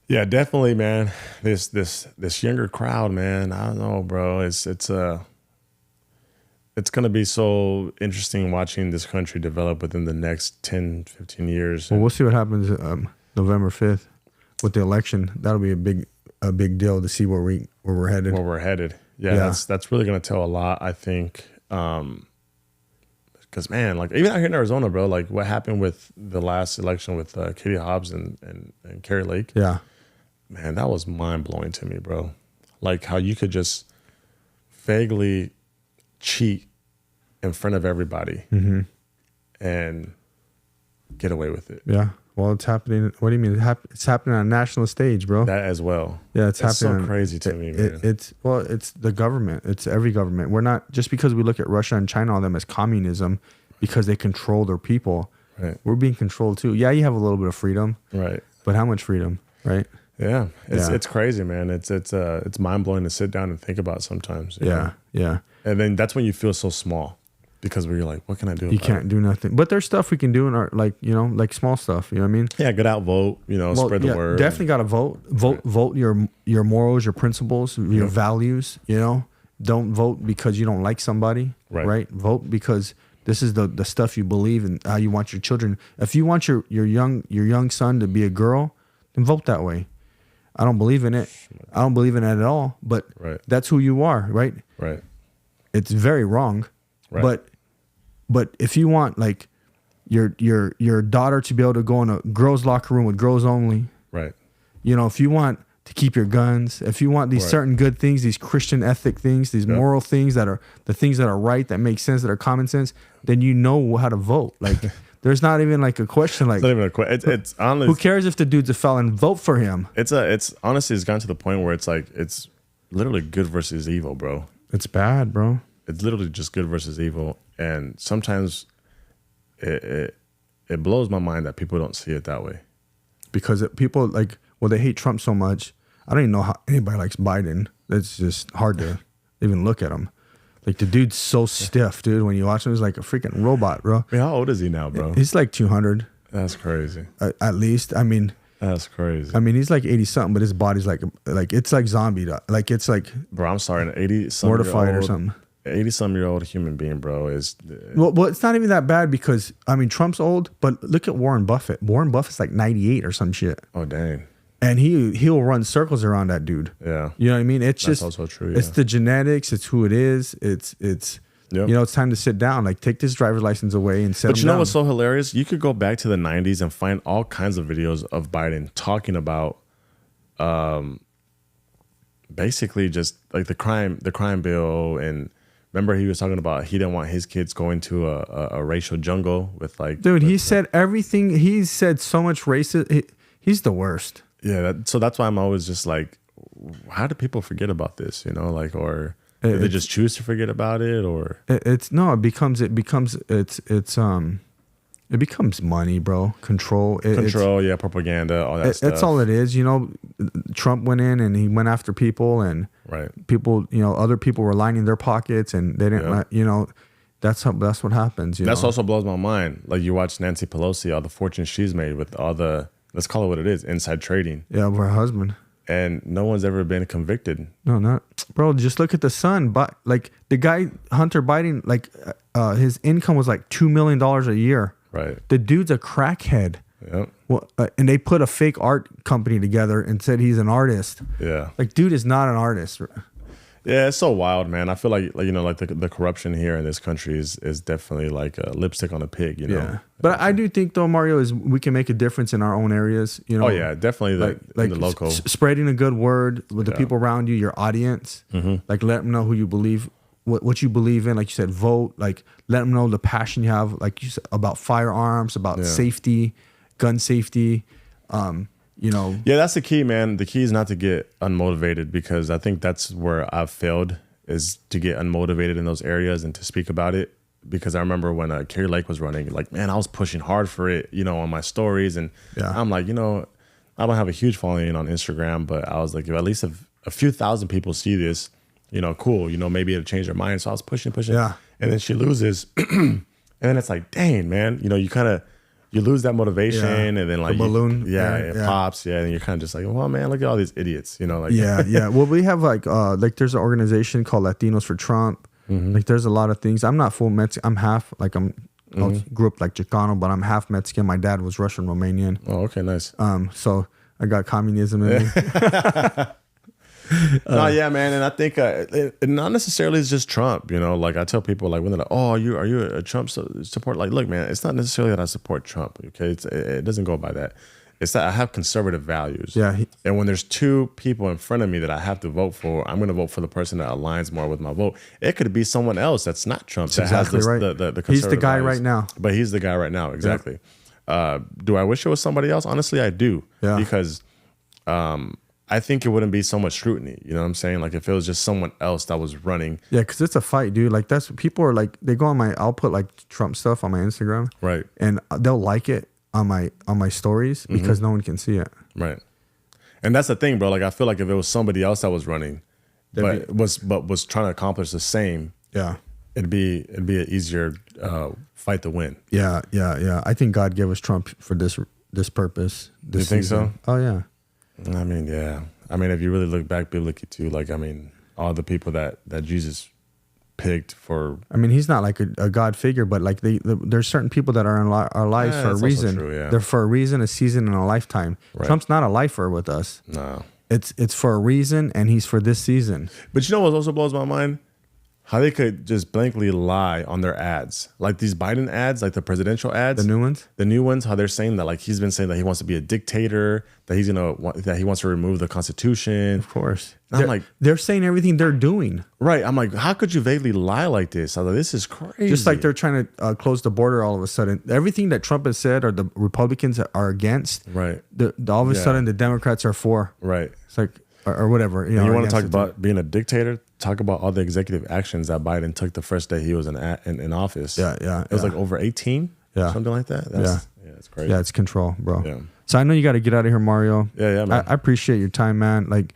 Yeah, definitely, man. This younger crowd, man. I don't know, bro. It's gonna be so interesting watching this country develop within the next 10, 15 years. Well, we'll see what happens November 5th with the election. That'll be a big deal to see where we're headed. Where we're headed. Yeah. That's really gonna tell a lot, I think. Because man, like even out here in Arizona, bro, like what happened with the last election with Katie Hobbs and Carrie Lake. Yeah, man, that was mind blowing to me, bro. Like how you could just vaguely cheat in front of everybody, and get away with it. Yeah. Well, it's happening. What do you mean? It's happening on a national stage, bro. That as well. Yeah, it's happening. So crazy to me, man. It's the government. It's every government. We're not just because we look at Russia and China, all them as communism, because they control their people. Right. We're being controlled too. Yeah, you have a little bit of freedom. Right. But how much freedom? Right. Yeah. It's crazy, man. It's mind blowing to sit down and think about sometimes. You know? Yeah. And then that's when you feel so small. Because we're like, what can I do? You can't do nothing. But there's stuff we can do in our, like, you know, like small stuff. You know what I mean? Yeah, get out, vote. You know, spread the word. Definitely got to vote. Vote your morals, your principles, your values. You know, don't vote because you don't like somebody. Right. Vote because this is the stuff you believe in, how you want your children. If you want your young son to be a girl, then vote that way. I don't believe in it. I don't believe in it at all. But that's who you are. Right. Right. It's very wrong. Right. But if you want like your daughter to be able to go in a girls' locker room with girls only, right? You know, if you want to keep your guns, if you want these certain good things, these Christian ethic things, these moral things that are the things that are right, that make sense, that are common sense, then you know how to vote. Like there's not even like a question. Like it's not even a question. It's honestly, who cares if the dude's a felon? Vote for him. It's honestly, it's gotten to the point where it's like it's literally good versus evil, bro. It's bad, bro. It's literally just good versus evil, and sometimes it blows my mind that people don't see it that way. Because people like, well, they hate Trump so much. I don't even know how anybody likes Biden. It's just hard to even look at him. Like the dude's so stiff, dude. When you watch him, he's like a freaking robot, bro. I mean, how old is he now, bro? He's like 200. That's crazy. At least, I mean. That's crazy. I mean, he's like 80 something, but his body's like it's like zombie. Like it's like. Bro, I'm sorry, an 80 something mortified or something. 80-some-year-old human being, bro, is... Well, it's not even that bad because, I mean, Trump's old, but look at Warren Buffett. Warren Buffett's like 98 or some shit. Oh, dang. And he'll run circles around that dude. Yeah. You know what I mean? It's That's just... also true, yeah. It's the genetics. It's who it is. It's you know, it's time to sit down. Like, take this driver's license away and set him down. But you know what's so hilarious? You could go back to the 90s and find all kinds of videos of Biden talking about... basically just like the crime bill. And remember he was talking about he didn't want his kids going to a racial jungle with like, dude, he said everything. He said so much racist. He's the worst. Yeah. So that's why I'm always just like, how do people forget about this? You know, like, or do they just choose to forget about it, or it becomes money, bro. Control, propaganda, all that stuff. That's all it is. You know, Trump went in and he went after people, and people, you know, other people were lining their pockets, and they didn't let, you know, that's what happens. You know? Also blows my mind. Like you watch Nancy Pelosi, all the fortune she's made with all the, let's call it what it is, inside trading. Yeah, of her husband. And no one's ever been convicted. No, not, bro. Just look at the son. But like the guy, Hunter Biden, like his income was like $2 million a year. Right. The dude's a crackhead. Yep. Well, and they put a fake art company together and said he's an artist. Yeah. Like, dude is not an artist. Yeah, it's so wild, man. I feel like you know, like the corruption here in this country is definitely like a lipstick on a pig, you know. Yeah. But I do think though, Mario, is we can make a difference in our own areas. You know. Oh yeah, definitely. Like the local spreading a good word with the people around you, your audience. Mm-hmm. Like let them know who you believe, what you believe in. Like you said, vote. Like let them know the passion you have, like you said, about firearms, about safety, gun safety. You know. Yeah, that's the key, man. The key is not to get unmotivated, because I think that's where I've failed, is to get unmotivated in those areas and to speak about it. Because I remember when Kerry Lake was running, like, man, I was pushing hard for it, you know, on my stories. And I'm like, you know, I don't have a huge following on Instagram, but I was like, at least if a few thousand people see this, you know, cool, you know, maybe it'll change their mind. So I was pushing. Yeah. And then she loses. And then it's like, dang, man, you know, you lose that motivation, and then like the balloon, it pops, and you're kind of just like, well, man, look at all these idiots, you know, like yeah. Well, we have like there's an organization called Latinos for Trump. Mm-hmm. Like there's a lot of things. I'm not full Mexican. I'm half. Like I grew up like Chicano, but I'm half Mexican. My dad was Russian Romanian. Oh, okay, nice. So I got communism in me. No, yeah, man, and I think it not necessarily is just Trump. You know, like I tell people, like when they're like, "Oh, are you a Trump support?" Like, look, man, it's not necessarily that I support Trump. Okay, it doesn't go by that. It's that I have conservative values. Yeah, and when there's two people in front of me that I have to vote for, I'm going to vote for the person that aligns more with my vote. It could be someone else that's not Trump. That's exactly right. The he's the guy values, right now. But he's the guy right now, exactly. Yep. Do I wish it was somebody else? Honestly, I do. Yeah. Because I think it wouldn't be so much scrutiny. You know what I'm saying? Like if it was just someone else that was running. Yeah, because it's a fight, dude. Like that's people are like they go on my. I'll put like Trump stuff on my Instagram, Right. and they'll like it on my stories because no one can see it. Right. And that's the thing, bro. Like I feel like if it was somebody else that was running, but was trying to accomplish the same, Yeah. it'd be an easier fight to win. Yeah. I think God gave us Trump for this purpose. This You think season. so? Oh yeah. I mean, yeah. I mean, if you really look back biblically too, like I mean, all the people that Jesus picked for. I mean, he's not like a God figure, but like there's certain people that are in our lives for a reason. True, yeah. They're for a reason, a season, and a lifetime. Right. Trump's not a lifer with us. No. It's for a reason, and he's for this season. But you know what also blows my mind? How they could just blankly lie on their ads. Like these Biden ads, like the presidential ads. The new ones? The new ones, how they're saying that like he's been saying that he wants to be a dictator, that that he wants to remove the Constitution. Of course. And I'm like, they're saying everything they're doing. right. I'm like, how could you vaguely lie like this? I was like, this is crazy. Just like they're trying to close the border all of a sudden. Everything that Trump has said or the Republicans are against, Right. All of a sudden the Democrats are for. Right. It's like, or whatever. You know, You want to talk against it. about being a dictator? Talk about all the executive actions that Biden took the first day he was in office. Yeah. It was like over 18, Yeah. something like that. Yeah, it's crazy. Yeah, it's control, bro. Yeah. So I know you got to get out of here, Mario. Yeah, man. I appreciate your time, man. Like,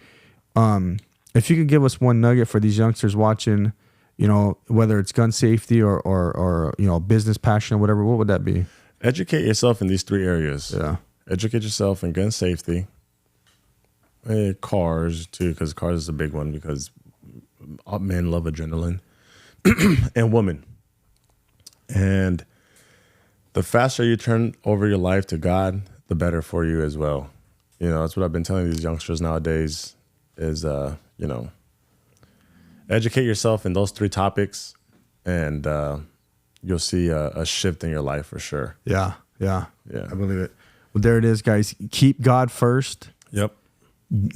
if you could give us one nugget for these youngsters watching, you know, whether it's gun safety or you know, business passion or whatever, what would that be? Educate yourself in these 3 areas. Yeah. Educate yourself in gun safety. Cars too, because cars is a big one because men love adrenaline. And women. And the faster you turn over your life to God, the better for you as well. You know, that's what I've been telling these youngsters nowadays is, you know, educate yourself in those 3 topics and you'll see a shift in your life for sure. Yeah. Yeah. I believe it. Well, there it is, guys. Keep God first. Yep.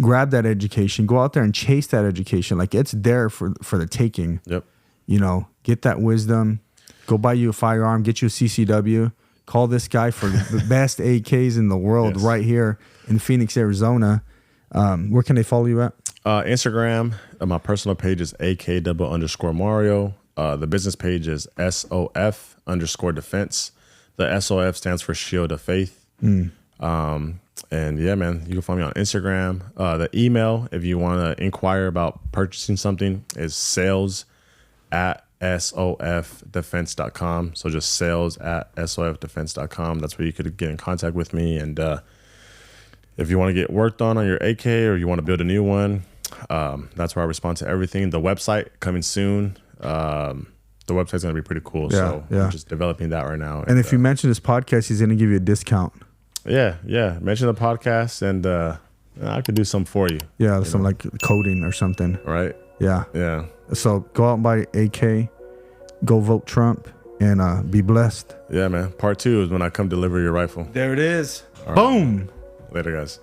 Grab that education. Go out there and chase that education. Like it's there for the taking. Yep. You know, get that wisdom. Go buy you a firearm. Get you a CCW. Call this guy for the best AKs in the world right here in Phoenix, Arizona. Where can they follow you at? Instagram. My personal page is AK_Mario. The business page is SOF_defense. The SOF stands for Shield of Faith. And yeah, man, you can find me on Instagram. The email, if you want to inquire about purchasing something, is sales@sofdefense.com. So just sales@sofdefense.com. That's where you could get in contact with me. And if you want to get work done on your AK or you want to build a new one, that's where I respond to everything. The website coming soon. The website's going to be pretty cool. So I'm just developing that right now. And if you mention this podcast, he's going to give you a discount. Yeah. Mention the podcast and I could do some for you. Yeah, some like coding or something. Right? Yeah. So go out and buy AK, go vote Trump, and be blessed. Yeah, man. Part 2 is when I come deliver your rifle. There it is. All Boom. Right. Later, guys.